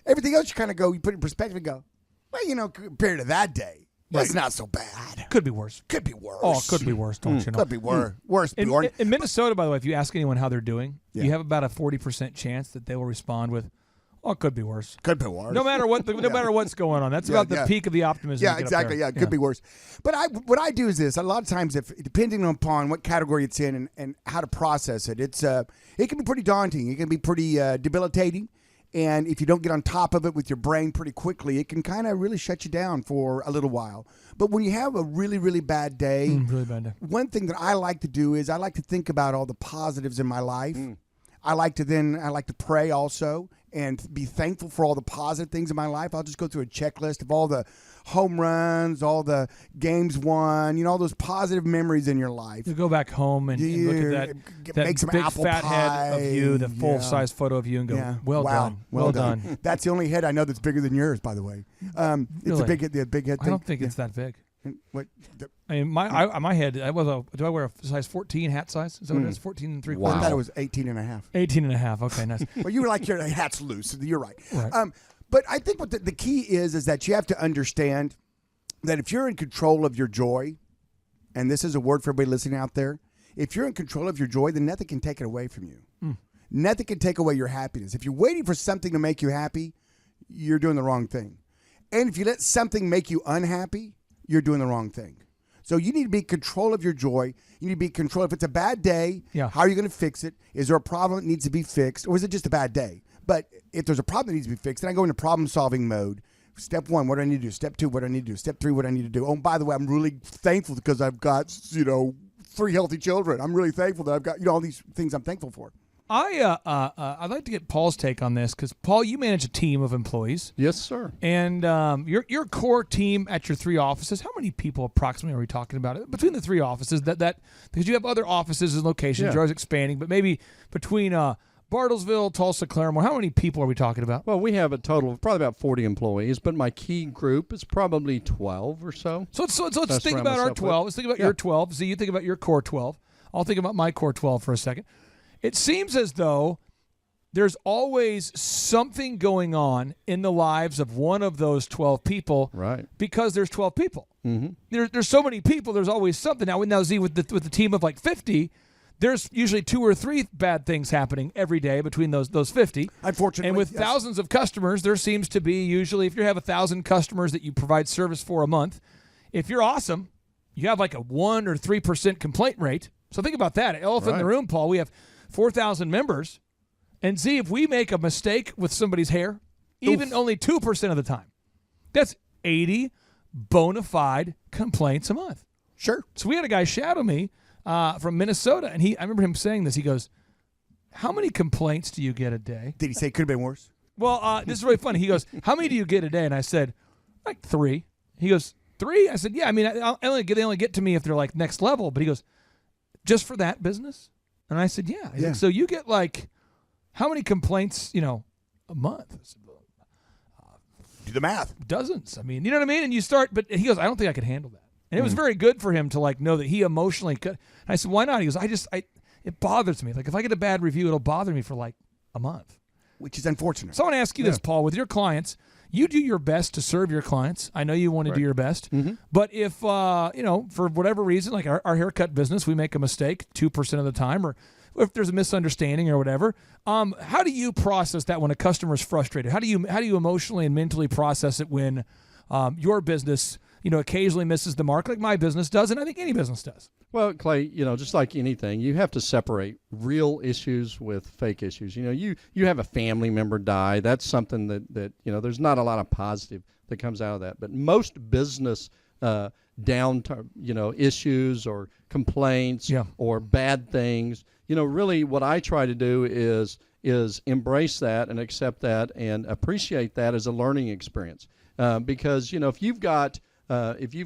Everything else you put in perspective and go, well, compared to that day, it's not so bad. Could be worse. Could be worse. Oh, could be worse, don't you know? Could be worse. Worse. In Minnesota, by the way, if you ask anyone how they're doing, you have about a 40% chance that they will respond with, "Oh, it could be worse." Could be worse. No matter what, no matter what's going on, that's about the peak of the optimism. Yeah, exactly. Yeah, it could be worse. But what I do is this: a lot of times, depending upon what category it's in and how to process it, it can be pretty daunting. It can be pretty debilitating. And if you don't get on top of it with your brain pretty quickly, it can kind of really shut you down for a little while. But when you have a really, really bad day, one thing that I like to do is I like to think about all the positives in my life. I like to pray also and be thankful for all the positive things in my life. I'll just go through a checklist of all the home runs, all the games won, all those positive memories in your life. You go back home and look at that make some big apple fat pie. head of you, the full-size photo of you, and go, well done. That's the only head I know that's bigger than yours, by the way. It's a big head thing. I don't think it's that big. What? I mean, my head, do I wear a size 14 hat size? Is that what it is? 14 and 3/4? I thought it was 18 and a half. 18 and a half. Okay, nice. Well, you were like your hat's loose. You're right. But I think what the key is that you have to understand that if you're in control of your joy, and this is a word for everybody listening out there, if you're in control of your joy, then nothing can take it away from you. Nothing can take away your happiness. If you're waiting for something to make you happy, you're doing the wrong thing. And if you let something make you unhappy, you're doing the wrong thing. So you need to be in control of your joy. You need to be in control. If it's a bad day, how are you going to fix it? Is there a problem that needs to be fixed? Or is it just a bad day? But if there's a problem that needs to be fixed, then I go into problem-solving mode. Step 1, what do I need to do? Step 2, what do I need to do? Step 3, what do I need to do? Oh, and by the way, I'm really thankful because I've got, 3 healthy children. I'm really thankful that I've got, all these things I'm thankful for. I'd like to get Paul's take on this because, Paul, you manage a team of employees. Yes, sir. And your core team at your 3 offices, how many people approximately are we talking about? Between the 3 offices, that because you have other offices and locations, you're always expanding, but maybe between Bartlesville, Tulsa, Claremore, how many people are we talking about? Well, we have a total of probably about 40 employees, but my key group is probably 12 or so. So let's think about our 12. Let's think about your 12. So you think about your core 12. I'll think about my core 12 for a second. It seems as though there's always something going on in the lives of one of those 12 people, right? Because there's 12 people. There's so many people. There's always something. Now Z, with the team of like 50, there's usually 2 or 3 bad things happening every day between those 50. Unfortunately, and with thousands of customers, there seems to be usually, if you have 1,000 customers that you provide service for a month, if you're awesome, you have like a 1 or 3% complaint rate. So think about that. Elephant in the room, Paul. We have 4,000 members, and Z, if we make a mistake with somebody's hair, even only 2% of the time, that's 80 bona fide complaints a month. Sure. So we had a guy shadow me from Minnesota, and I remember him saying this. He goes, "How many complaints do you get a day?" Did he say it could have been worse? Well, this is really funny. He goes, "How many do you get a day?" And I said, "Like 3." He goes, 3? I said, yeah. I mean, they only get to me if they're like next level. But he goes, just for that business? And I said, yeah. He's like, so you get like, how many complaints, a month? I said, do the math. Dozens. I mean, you know what I mean? And you start, but he goes, I don't think I could handle that. And it was very good for him to like know that he emotionally could. And I said, why not? He goes, it bothers me. Like if I get a bad review, it'll bother me for like a month. Which is unfortunate. So I want to ask you this, Paul, with your clients, you do your best to serve your clients. I know you want to do your best, but if, for whatever reason, like our haircut business, we make a mistake 2% of the time, or if there's a misunderstanding or whatever, how do you process that when a customer is frustrated? How do you emotionally and mentally process it when your business, occasionally misses the mark like my business does, and I think any business does? Well, Clay, just like anything, you have to separate real issues with fake issues. You have a family member die. That's something that there's not a lot of positive that comes out of that. But most business issues or complaints or bad things, really what I try to do is embrace that and accept that and appreciate that as a learning experience. Because, if you've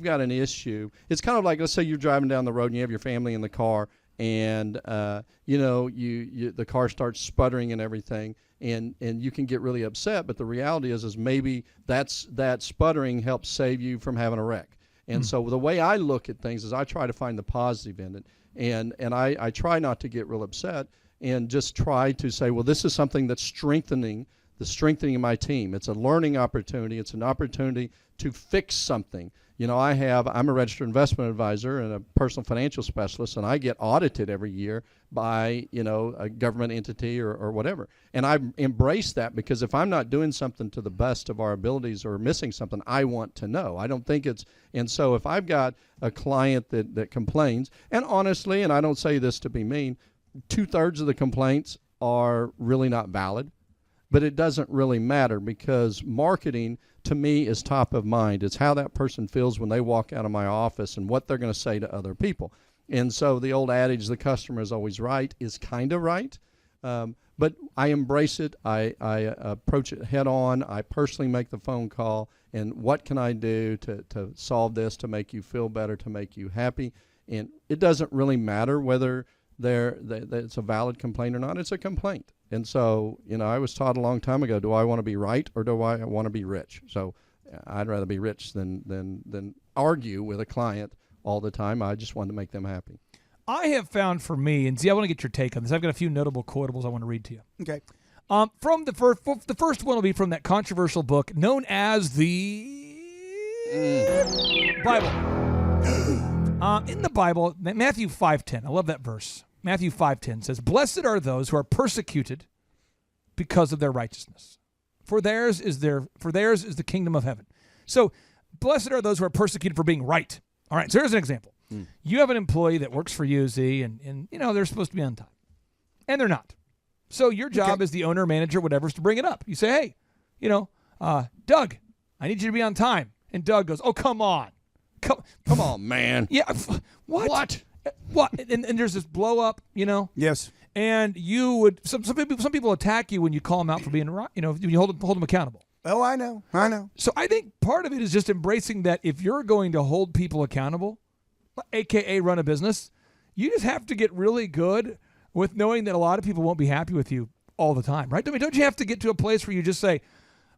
got an issue, it's kind of like, let's say you're driving down the road and you have your family in the car, and the car starts sputtering and everything, and you can get really upset. But the reality is maybe that sputtering helps save you from having a wreck. And so the way I look at things is I try to find the positive in it, and I try not to get real upset and just try to say, well, this is something that's strengthening of my team. It's a learning opportunity. It's an opportunity to fix something. I'm a registered investment advisor and a personal financial specialist, and I get audited every year by, a government entity or whatever. And I embrace that, because if I'm not doing something to the best of our abilities or missing something, I want to know. I don't think and so if I've got a client that complains, and honestly, and I don't say this to be mean, 2/3 of the complaints are really not valid. But it doesn't really matter, because marketing to me is top of mind. It's how that person feels when they walk out of my office and what they're going to say to other people. And so the old adage, the customer is always right, is kind of right. But I embrace it. I approach it head on. I personally make the phone call. And what can I do to solve this, to make you feel better, to make you happy? And it doesn't really matter whether it's a valid complaint or not. It's a complaint. And so, I was taught a long time ago, do I want to be right or do I want to be rich? So I'd rather be rich than argue with a client all the time. I just want to make them happy. I have found for me, and I want to get your take on this. I've got a few notable quotables I want to read to you. Okay. From the first one will be from that controversial book known as the Bible. In the Bible, Matthew 5:10. I love that verse. Matthew 5:10 says, "Blessed are those who are persecuted because of their righteousness, for theirs is the kingdom of heaven." So, blessed are those who are persecuted for being right. All right. So here's an example. You have an employee that works for you, Z, and they're supposed to be on time, and they're not. So your job as the owner, manager, whatever, is to bring it up. You say, hey, Doug, I need you to be on time, and Doug goes, "Oh, come on, come on, man." Yeah. What? And there's this blow up, Yes. And you would some people attack you when you call them out for being right. When you hold them accountable. Oh, I know. So I think part of it is just embracing that if you're going to hold people accountable, AKA run a business, you just have to get really good with knowing that a lot of people won't be happy with you all the time, right? I mean, don't you have to get to a place where you just say,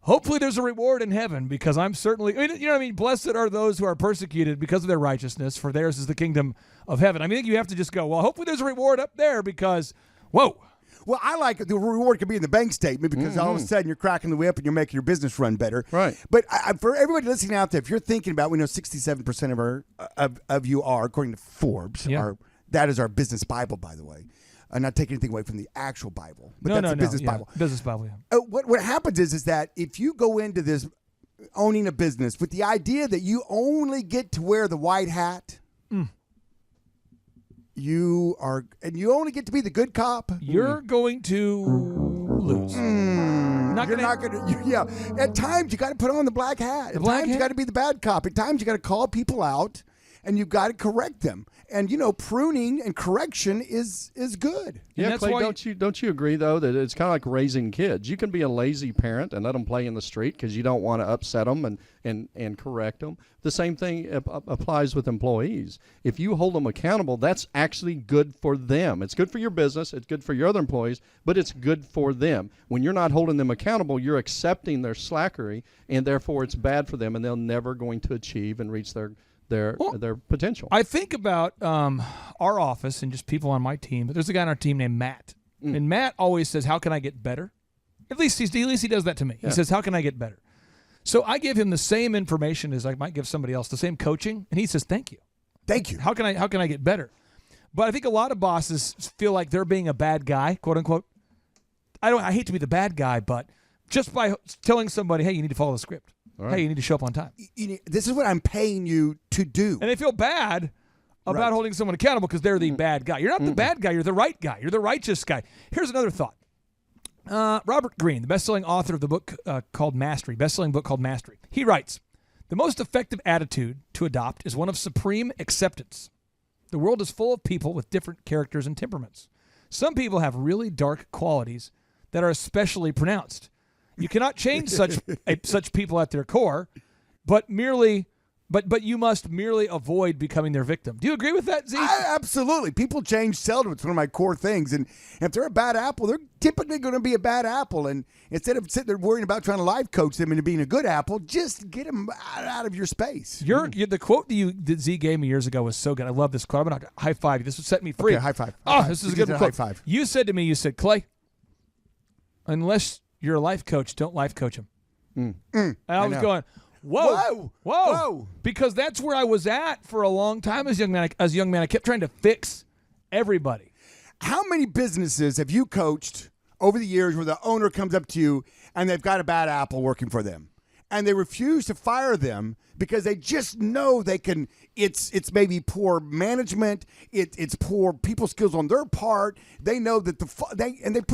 hopefully there's a reward in heaven, because I'm certainly, you know what I mean? Blessed are those who are persecuted because of their righteousness, for theirs is the kingdom of heaven. I mean, you have to just go, well, hopefully there's a reward up there, because, whoa. Well, I like the reward could be in the bank statement, because all of a sudden you're cracking the whip and you're making your business run better. Right. But for everybody listening out there, if you're thinking about, we know 67% of you are, according to Forbes, that is our business Bible, by the way. I'm not taking anything away from the actual Bible, but that's the business Bible. Business Bible, yeah. What happens is that if you go into this owning a business with the idea that you only get to wear the white hat, you only get to be the good cop, you're going to lose. At times you got to put on the black hat. At times you got to be the bad cop. At times you got to call people out and you've got to correct them. And pruning and correction is good. Yeah, Clay, don't you agree though that it's kind of like raising kids? You can be a lazy parent and let them play in the street because you don't want to upset them and correct them. The same thing applies with employees. If you hold them accountable, that's actually good for them. It's good for your business. It's good for your other employees, but it's good for them. When you're not holding them accountable, you're accepting their slackery, and therefore it's bad for them, and they're never going to achieve and reach their potential. I think about our office and just people on my team, but there's a guy on our team named Matt. And Matt always says, how can I get better? At least he does that to me. Yeah. He says, how can I get better? So I give him the same information as I might give somebody else, the same coaching, and he says, thank you. Thank you. How can I get better? But I think a lot of bosses feel like they're being a bad guy, quote unquote. I hate to be the bad guy, but just by telling somebody, hey, you need to follow the script. Right. Hey, you need to show up on time. This is what I'm paying you to do. And they feel bad about holding someone accountable because they're the bad guy. You're not the bad guy. You're the right guy. You're the righteous guy. Here's another thought. Robert Greene, the best-selling author of the book called Mastery, best-selling book called Mastery, he writes, the most effective attitude to adopt is one of supreme acceptance. The world is full of people with different characters and temperaments. Some people have really dark qualities that are especially pronounced. You cannot change such people at their core, but you must merely avoid becoming their victim. Do you agree with that, Z? Absolutely. People change seldom. It's one of my core things. And if they're a bad apple, they're typically going to be a bad apple. And instead of sitting there worrying about trying to life coach them into being a good apple, just get them out of your space. The quote that Z gave me years ago was so good. I love this quote. I'm going to high five you. This would set me free. Okay, high five. This is a good quote. High five. You said to me, Clay, unless you're a life coach, don't life coach him. And I was going, whoa. Because that's where I was at for a long time as a young man. I kept trying to fix everybody. How many businesses have you coached over the years where the owner comes up to you and they've got a bad apple working for them? And they refuse to fire them because they just know they can. It's maybe poor management. It's poor people skills on their part. They know that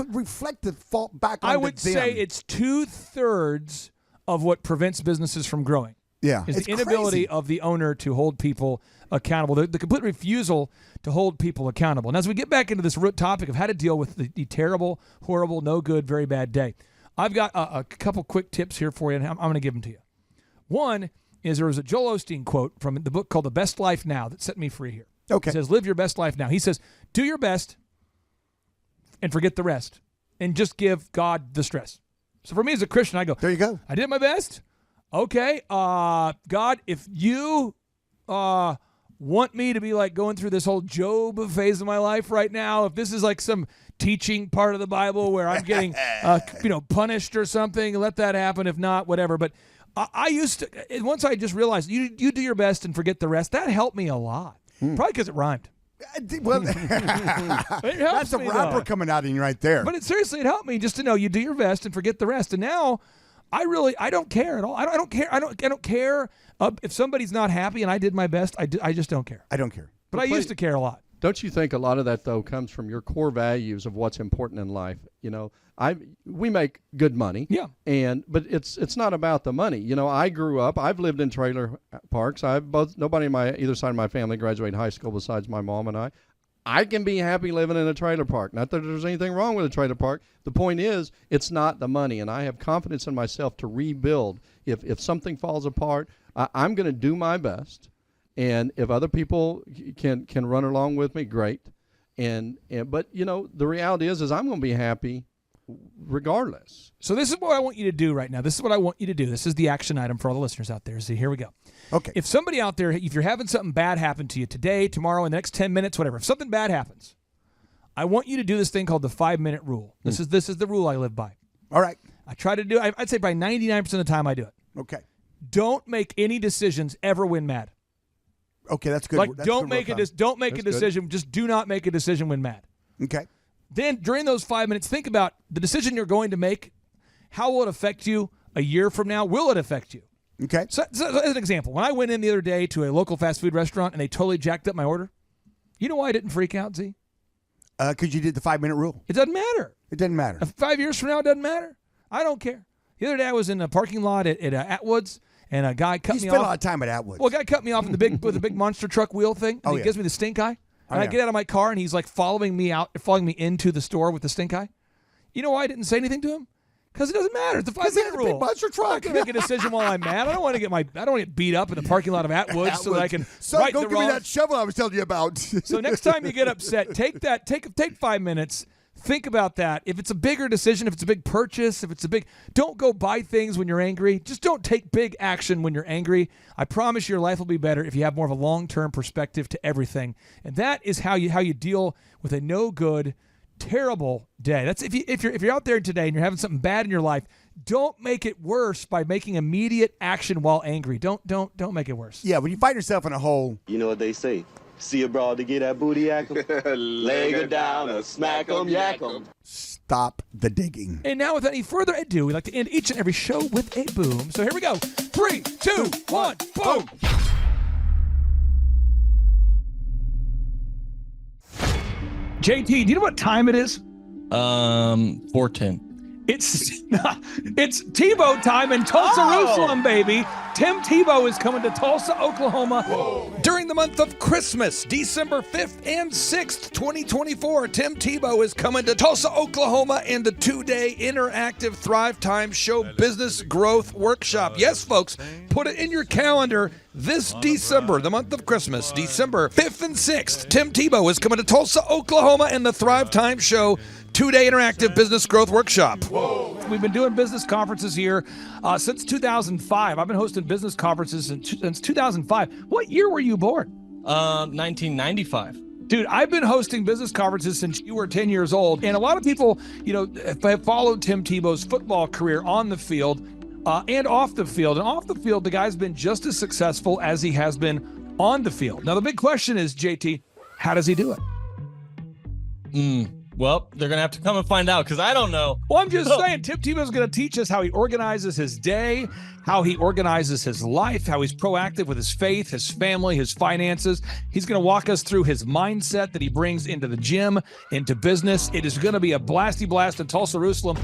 reflect the fault back on them. I would say it's 2/3 of what prevents businesses from growing. Yeah, is the inability of the owner to hold people accountable. The complete refusal to hold people accountable. And as we get back into this root topic of how to deal with the terrible, horrible, no good, very bad day, I've got a couple quick tips here for you, and I'm going to give them to you. One is there was a Joel Osteen quote from the book called The Best Life Now that set me free here. Okay. It says, live your best life now. He says, do your best and forget the rest, and just give God the stress. So for me as a Christian, I go, there you go. I did my best. Okay, God, if you want me to be like going through this whole Job phase of my life right now, if this is like some teaching part of the Bible where I'm getting punished or something, let that happen. If not, whatever. But I used to, once I just realized you do your best and forget the rest, that helped me a lot. Probably because it rhymed. Well, that's a rapper coming out of you right there. But it helped me just to know you do your best and forget the rest. And now I don't care at all. I don't care if somebody's not happy and I did my best. I just don't care. I don't care. But I used to care a lot. Don't you think a lot of that though comes from your core values of what's important in life? We make good money. Yeah. But it's not about the money. I grew up. I've lived in trailer parks. Nobody on either side of my family graduated high school besides my mom and I. I can be happy living in a trailer park. Not that there's anything wrong with a trailer park. The point is, it's not the money, and I have confidence in myself to rebuild. If something falls apart, I'm going to do my best, and if other people can run along with me, great. But the reality is I'm going to be happy regardless. So this is what I want you to do right now. This is what I want you to do. This is the action item for all the listeners out there. So here we go. Okay. If somebody out there, if you're having something bad happen to you today, tomorrow, in the next 10 minutes, whatever, if something bad happens, I want you to do this thing called the 5-minute rule. This is the rule I live by. All right. I try to do, I'd say by 99% of the time I do it. Okay. Don't make any decisions ever when mad. Okay, that's good. Like, don't make a decision. Good. Just do not make a decision when mad. Okay. Then during those 5 minutes, think about the decision you're going to make. How will it affect you a year from now? Will it affect you? Okay. So as an example, when I went in the other day to a local fast food restaurant and they totally jacked up my order, you know why I didn't freak out, Z? Because you did the 5-minute rule. It doesn't matter. It doesn't matter. 5 years from now, it doesn't matter. I don't care. The other day I was in a parking lot at Atwoods, and a guy cut me spent off. a lot of time at Atwood. Well, a guy cut me off in with the big monster truck wheel thing, and he gives me the stink eye. And I get out of my car, and he's like following me into the store with the stink eye. You know why I didn't say anything to him? Because it doesn't matter. It's the 5-minute rule. Big monster truck. I'm not gonna make a decision while I'm mad. I don't want to get beat up in the parking lot of Atwood so that I can right go the give wrong. me that shovel I was telling you about. So next time you get upset, take 5 minutes. Think about that. If it's a bigger decision, if it's a big purchase, don't go buy things when you're angry. Just don't take big action when you're angry. I promise your life will be better if you have more of a long-term perspective to everything. And that is how you deal with a no good, terrible day. That's if you're out there today and you're having something bad in your life, don't make it worse by making immediate action while angry. Don't make it worse. Yeah, when you find yourself in a hole. You know what they say. See a broad to get that booty yak 'em, leg her down or smack 'em, yak 'em. Stop the digging. And now, without any further ado, we like to end each and every show with a boom. So here we go. 3, 2, 1, boom. JT, do you know what time it is? 4:10. It's Tebow time in Tulsa, Jerusalem, baby. Tim Tebow is coming to Tulsa, Oklahoma. Whoa. During the month of Christmas, December 5th and 6th, 2024. Tim Tebow is coming to Tulsa, Oklahoma in the 2-day interactive Thrivetime Show Business Growth Workshop. Yes, folks, put it in your calendar. This December, the month of Christmas, December 5th and 6th, Tim Tebow is coming to Tulsa, Oklahoma in the Thrivetime Show 2-day interactive business growth workshop. Whoa. We've been doing business conferences here since 2005. I've been hosting business conferences since 2005. What year were you born? 1995. Dude, I've been hosting business conferences since you were 10 years old. And a lot of people, have followed Tim Tebow's football career on the field and off the field. And off the field, the guy's been just as successful as he has been on the field. Now, the big question is, JT, how does he do it? Well, they're going to have to come and find out because I don't know. Well, I'm just saying, Tim Tebow's going to teach us how he organizes his day, how he organizes his life, how he's proactive with his faith, his family, his finances. He's going to walk us through his mindset that he brings into the gym, into business. It is going to be a blasty blast in Tulsa, Jerusalem.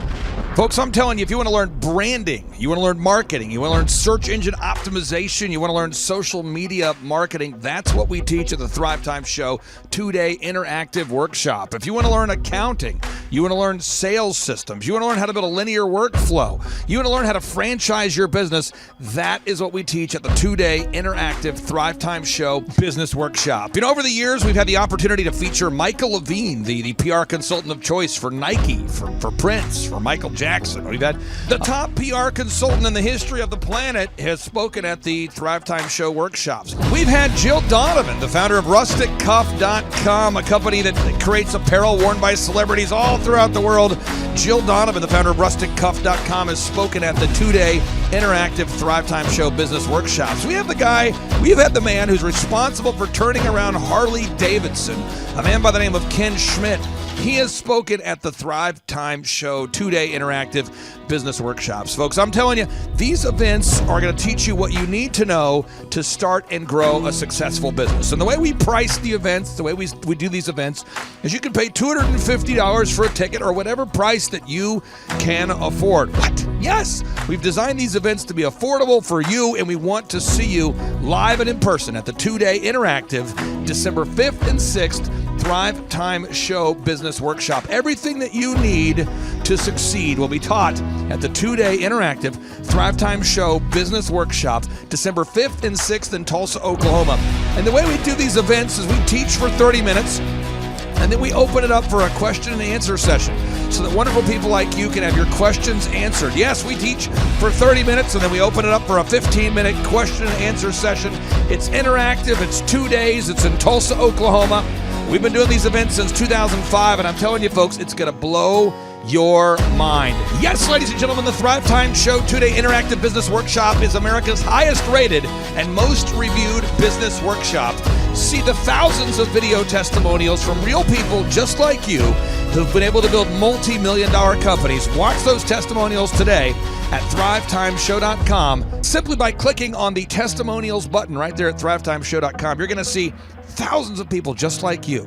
Folks, I'm telling you, if you want to learn branding, you want to learn marketing, you want to learn search engine optimization, you want to learn social media marketing, that's what we teach at the Thrivetime Show 2-day interactive workshop. If you want to learn accounting, you want to learn sales systems, you want to learn how to build a linear workflow, you want to learn how to franchise your business, that is what we teach at the 2-day interactive Thrivetime Show business workshop. Over the years, we've had the opportunity to feature Michael Levine, the PR consultant of choice for Nike, for Prince, for Michael Jackson. We've had the top PR consultant in the history of the planet has spoken at the Thrivetime Show workshops. We've had Jill Donovan, the founder of RusticCuff.com, a company that creates apparel worn by celebrities all throughout the world. Jill Donovan, the founder of RusticCuff.com, has spoken at the 2-day interactive Thrivetime Show business workshops. We have the man who's responsible for turning around Harley Davidson, a man by the name of Ken Schmidt. He has spoken at the Thrivetime Show 2-day interactive business workshops. Folks, I'm telling you, these events are going to teach you what you need to know to start and grow a successful business. And the way we price the events, the way we do these events, is you can pay $250 for a ticket or whatever price that you can afford. What? Yes, we've designed these events to be affordable for you, and we want to see you live and in person at the 2-day interactive December 5th and 6th Thrivetime Show Business Workshop. Everything that you need to succeed will be taught at the 2-day interactive Thrivetime Show Business Workshop, December 5th and 6th in Tulsa, Oklahoma. And the way we do these events is we teach for 30 minutes, and then we open it up for a question and answer session so that wonderful people like you can have your questions answered. Yes, we teach for 30 minutes, and then we open it up for a 15-minute question and answer session. It's interactive. It's 2 days. It's in Tulsa, Oklahoma. We've been doing these events since 2005, and I'm telling you, folks, it's going to blow your mind. Yes, ladies and gentlemen, the Thrivetime Show 2-day interactive business workshop is America's highest rated and most reviewed business workshop. See the thousands of video testimonials from real people just like you who've been able to build multi-million-dollar companies. Watch those testimonials today at thrivetimeshow.com. Simply by clicking on the testimonials button right there at thrivetimeshow.com, you're going to see thousands of people just like you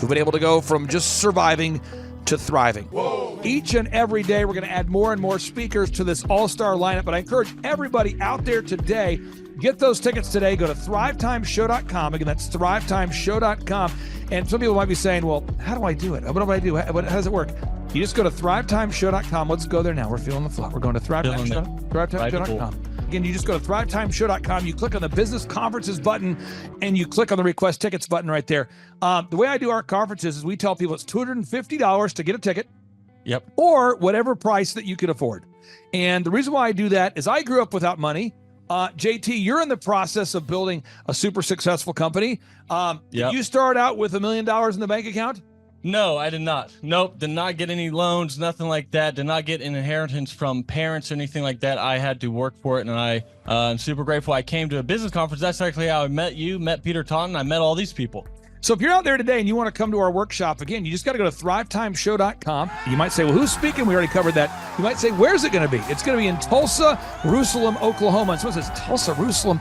who've been able to go from just surviving to thriving. Whoa. each and every day. We're going to add more and more speakers to this all-star lineup, but I encourage everybody out there today, get those tickets today. Go to thrivetimeshow.com. Again, that's thrivetimeshow.com. And some people might be saying, well, how do I do it? What do I do? How does it work? You just go to thrivetimeshow.com. Let's go there now. We're feeling the flow. We're going to thrivetimeshow.com. Again, you just go to thrivetimeshow.com. You click on the business conferences button and you click on the request tickets button right there. The way I do our conferences is we tell people it's $250 to get a ticket. Yep. Or whatever price that you can afford. And the reason why I do that is I grew up without money. JT, you're in the process of building a super successful company. Did you start out with $1 million in the bank account? No, I did not. Nope, did not get any loans, nothing like that. Did not get an inheritance from parents or anything like that. I had to work for it, and I'm super grateful. I came to a business conference. That's actually how I met you, met Peter Taunton. I met all these people. So if you're out there today and you want to come to our workshop, again, you just got to go to thrivetimeshow.com. You might say, well, who's speaking? We already covered that. You might say, where's it going to be? It's going to be in Tulsa, Jerusalem, Oklahoma. And someone says, Tulsa, Jerusalem.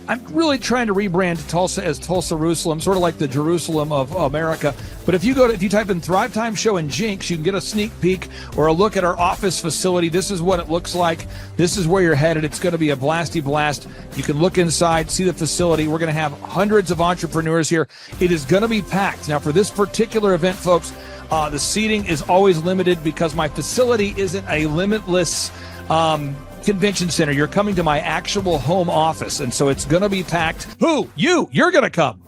I'm really trying to rebrand Tulsa as Tulsa, Jerusalem, sort of like the Jerusalem of America. But if you type in Thrivetime Show and Jinx, you can get a sneak peek or a look at our office facility. This is what it looks like. This is where you're headed. It's going to be a blasty blast. You can look inside, see the facility. We're going to have hundreds of entrepreneurs here. It is going to be packed. Now, for this particular event, folks, the seating is always limited because my facility isn't a limitless convention center. You're coming to my actual home office, and so it's going to be packed. You're going to come.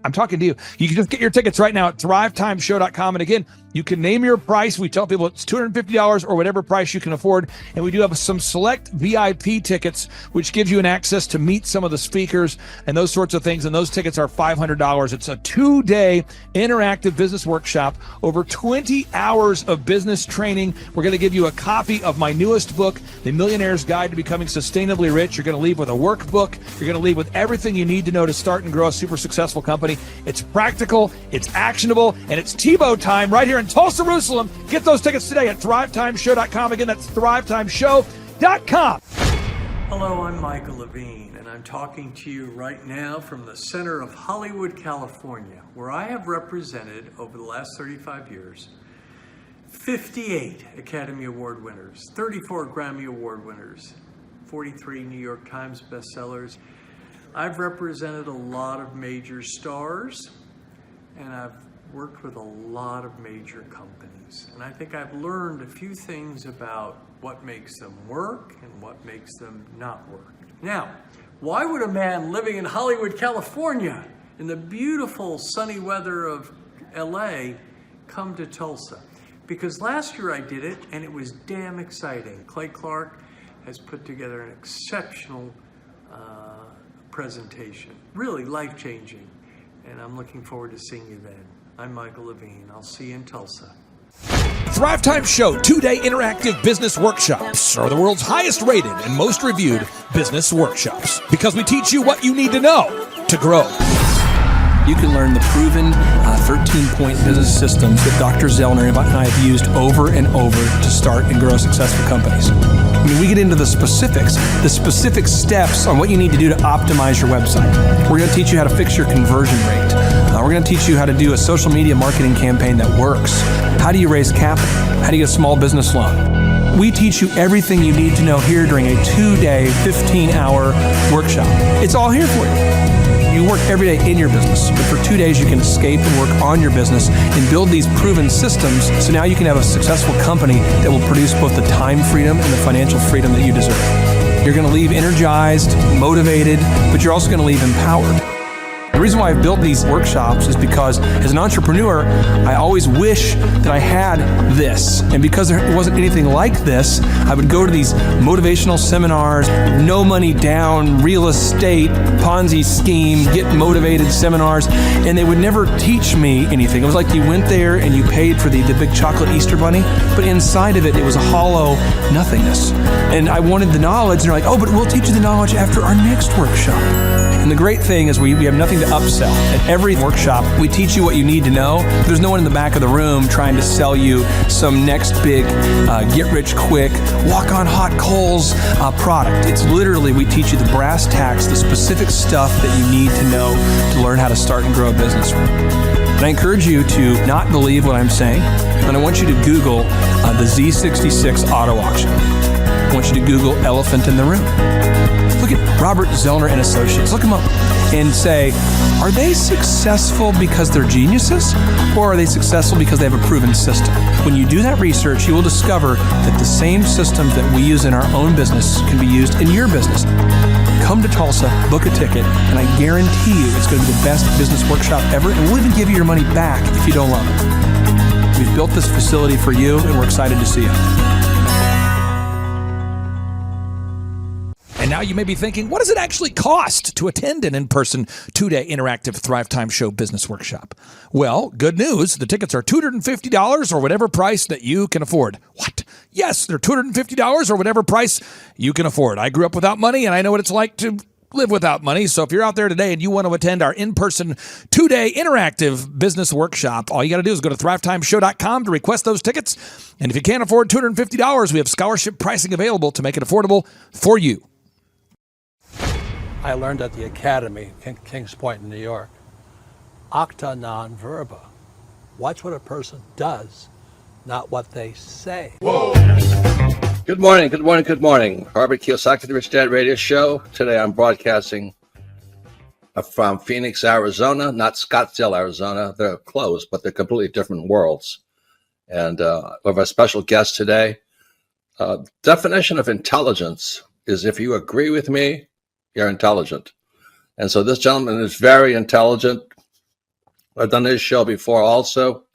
I'm talking to you. You can just get your tickets right now at thrivetimeshow.com. And again, you can name your price. We tell people it's $250 or whatever price you can afford. And we do have some select VIP tickets, which gives you an access to meet some of the speakers and those sorts of things. And those tickets are $500. It's a 2-day interactive business workshop, over 20 hours of business training. We're going to give you a copy of my newest book, The Millionaire's Guide to Becoming Sustainably Rich. You're going to leave with a workbook. You're going to leave with everything you need to know to start and grow a super successful company. It's practical, it's actionable, and it's Tebow time right here in Tulsa, Jerusalem. Get those tickets today at thrivetimeshow.com. Again, that's thrivetimeshow.com. Hello, I'm Michael Levine, and I'm talking to you right now from the center of Hollywood, California, where I have represented over the last 35 years 58 Academy Award winners, 34 Grammy Award winners, 43 New York Times bestsellers. I've represented a lot of major stars, and I've worked with a lot of major companies. And I think I've learned a few things about what makes them work and what makes them not work. Now, why would a man living in Hollywood, California, in the beautiful sunny weather of LA, come to Tulsa? Because last year I did it, and it was damn exciting. Clay Clark has put together an exceptional presentation, really life-changing, and I'm looking forward to seeing you then. I'm Michael Levine. I'll see you in Tulsa. Thrivetime Show 2-day interactive business workshops are the world's highest rated and most reviewed business workshops because we teach you what you need to know to grow. You can learn the proven 13-point business systems that Dr. Zellner and I have used over and over to start and grow successful companies. I mean, we get into the specific steps on what you need to do to optimize your website. We're going to teach you how to fix your conversion rate. We're going to teach you how to do a social media marketing campaign that works. How do you raise capital? How do you get a small business loan? We teach you everything you need to know here during a 2-day, 15-hour workshop. It's all here for you. You work every day in your business, but for 2 days you can escape and work on your business and build these proven systems so now you can have a successful company that will produce both the time freedom and the financial freedom that you deserve. You're going to leave energized, motivated, but you're also going to leave empowered. The reason why I've built these workshops is because as an entrepreneur, I always wish that I had this. And because there wasn't anything like this, I would go to these motivational seminars, no money down, real estate, Ponzi scheme, get motivated seminars, and they would never teach me anything. It was like you went there and you paid for the big chocolate Easter bunny, but inside of it, it was a hollow nothingness. And I wanted the knowledge, and they're like, oh, but we'll teach you the knowledge after our next workshop. And the great thing is we have nothing to upsell. At every workshop, we teach you what you need to know. There's no one in the back of the room trying to sell you some next big get-rich-quick, walk-on-hot-coals product. It's literally, we teach you the brass tacks, the specific stuff that you need to know to learn how to start and grow a business. And I encourage you to not believe what I'm saying, and I want you to Google the Z66 auto auction. I want you to Google elephant in the room. Look at Robert Zellner and Associates. Look them up and say, are they successful because they're geniuses, or are they successful because they have a proven system? When you do that research, you will discover that the same systems that we use in our own business can be used in your business. Come to Tulsa, book a ticket, and I guarantee you it's going to be the best business workshop ever, and we'll even give you your money back if you don't love it. We've built this facility for you, and we're excited to see you. And now you may be thinking, what does it actually cost to attend an in-person 2-day interactive Thrivetime Show business workshop? Well, good news. The tickets are $250 or whatever price that you can afford. What? Yes, they're $250 or whatever price you can afford. I grew up without money, and I know what it's like to live without money. So if you're out there today and you want to attend our in-person 2-day interactive business workshop, all you got to do is go to thrivetimeshow.com to request those tickets. And if you can't afford $250, we have scholarship pricing available to make it affordable for you. I learned at the Academy, Kings Point in New York. Acta non verba. Watch what a person does, not what they say. Whoa. Good morning, good morning, good morning. Robert Kiyosaki, the Rich Dad Radio Show. Today I'm broadcasting from Phoenix, Arizona, not Scottsdale, Arizona. They're close, but they're completely different worlds. And we have a special guest today. Definition of intelligence is if you agree with me, you're intelligent. And so this gentleman is very intelligent. I've done his show before also,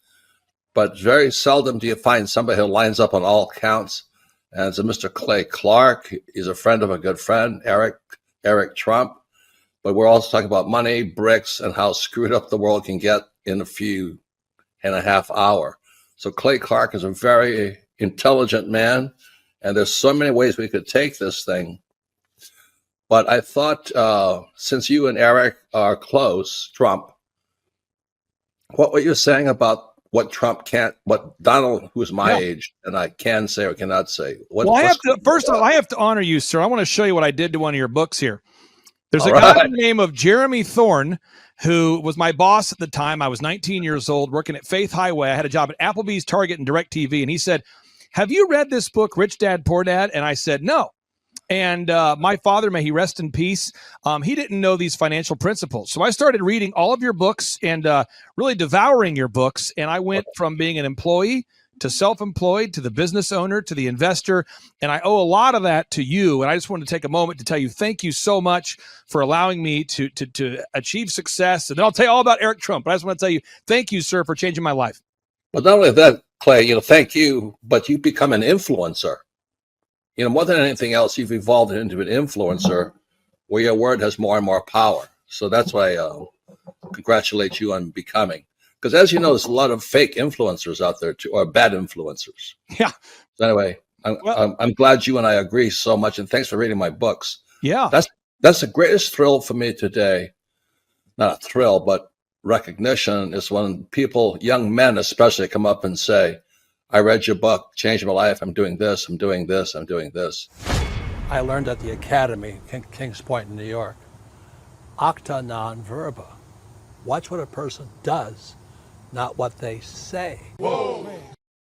but very seldom do you find somebody who lines up on all counts. And it's a Mr. Clay Clark. He's a friend of a good friend, Eric Trump. But we're also talking about money, bricks, and how screwed up the world can get in a few and a half hour. So Clay Clark is a very intelligent man, and there's so many ways we could take this thing. But I thought, since you and Eric are close, Trump, what were you saying about what Trump can't, what Donald, who's my age, and I can say or cannot say? First of all, I have to honor you, sir. I want to show you what I did to one of your books here. There's a guy by the name of Jeremy Thorne, who was my boss at the time. I was 19 years old, working at Faith Highway. I had a job at Applebee's, Target, and DirecTV. And he said, have you read this book, Rich Dad, Poor Dad? And I said, no. And my father, may he rest in peace, he didn't know these financial principles. So I started reading all of your books and really devouring your books. And I went from being an employee to self-employed to the business owner to the investor. And I owe a lot of that to you. And I just wanted to take a moment to tell you thank you so much for allowing me to achieve success. And then I'll tell you all about Eric Trump. But I just want to tell you thank you, sir, for changing my life. But not only that, Clay, thank you, but you become an influencer. More than anything else, you've evolved into an influencer where your word has more and more power. So that's why I congratulate you on becoming. Because as you know, there's a lot of fake influencers out there, too, or bad influencers. Yeah. So anyway, I'm glad you and I agree so much. And thanks for reading my books. Yeah. That's the greatest thrill for me today. Not a thrill, but recognition is when people, young men especially, come up and say, I read your book, changed my life. I'm doing this, I'm doing this, I'm doing this. I learned at the Academy, Kings Point in New York. Acta non verba. Watch what a person does, not what they say. Whoa.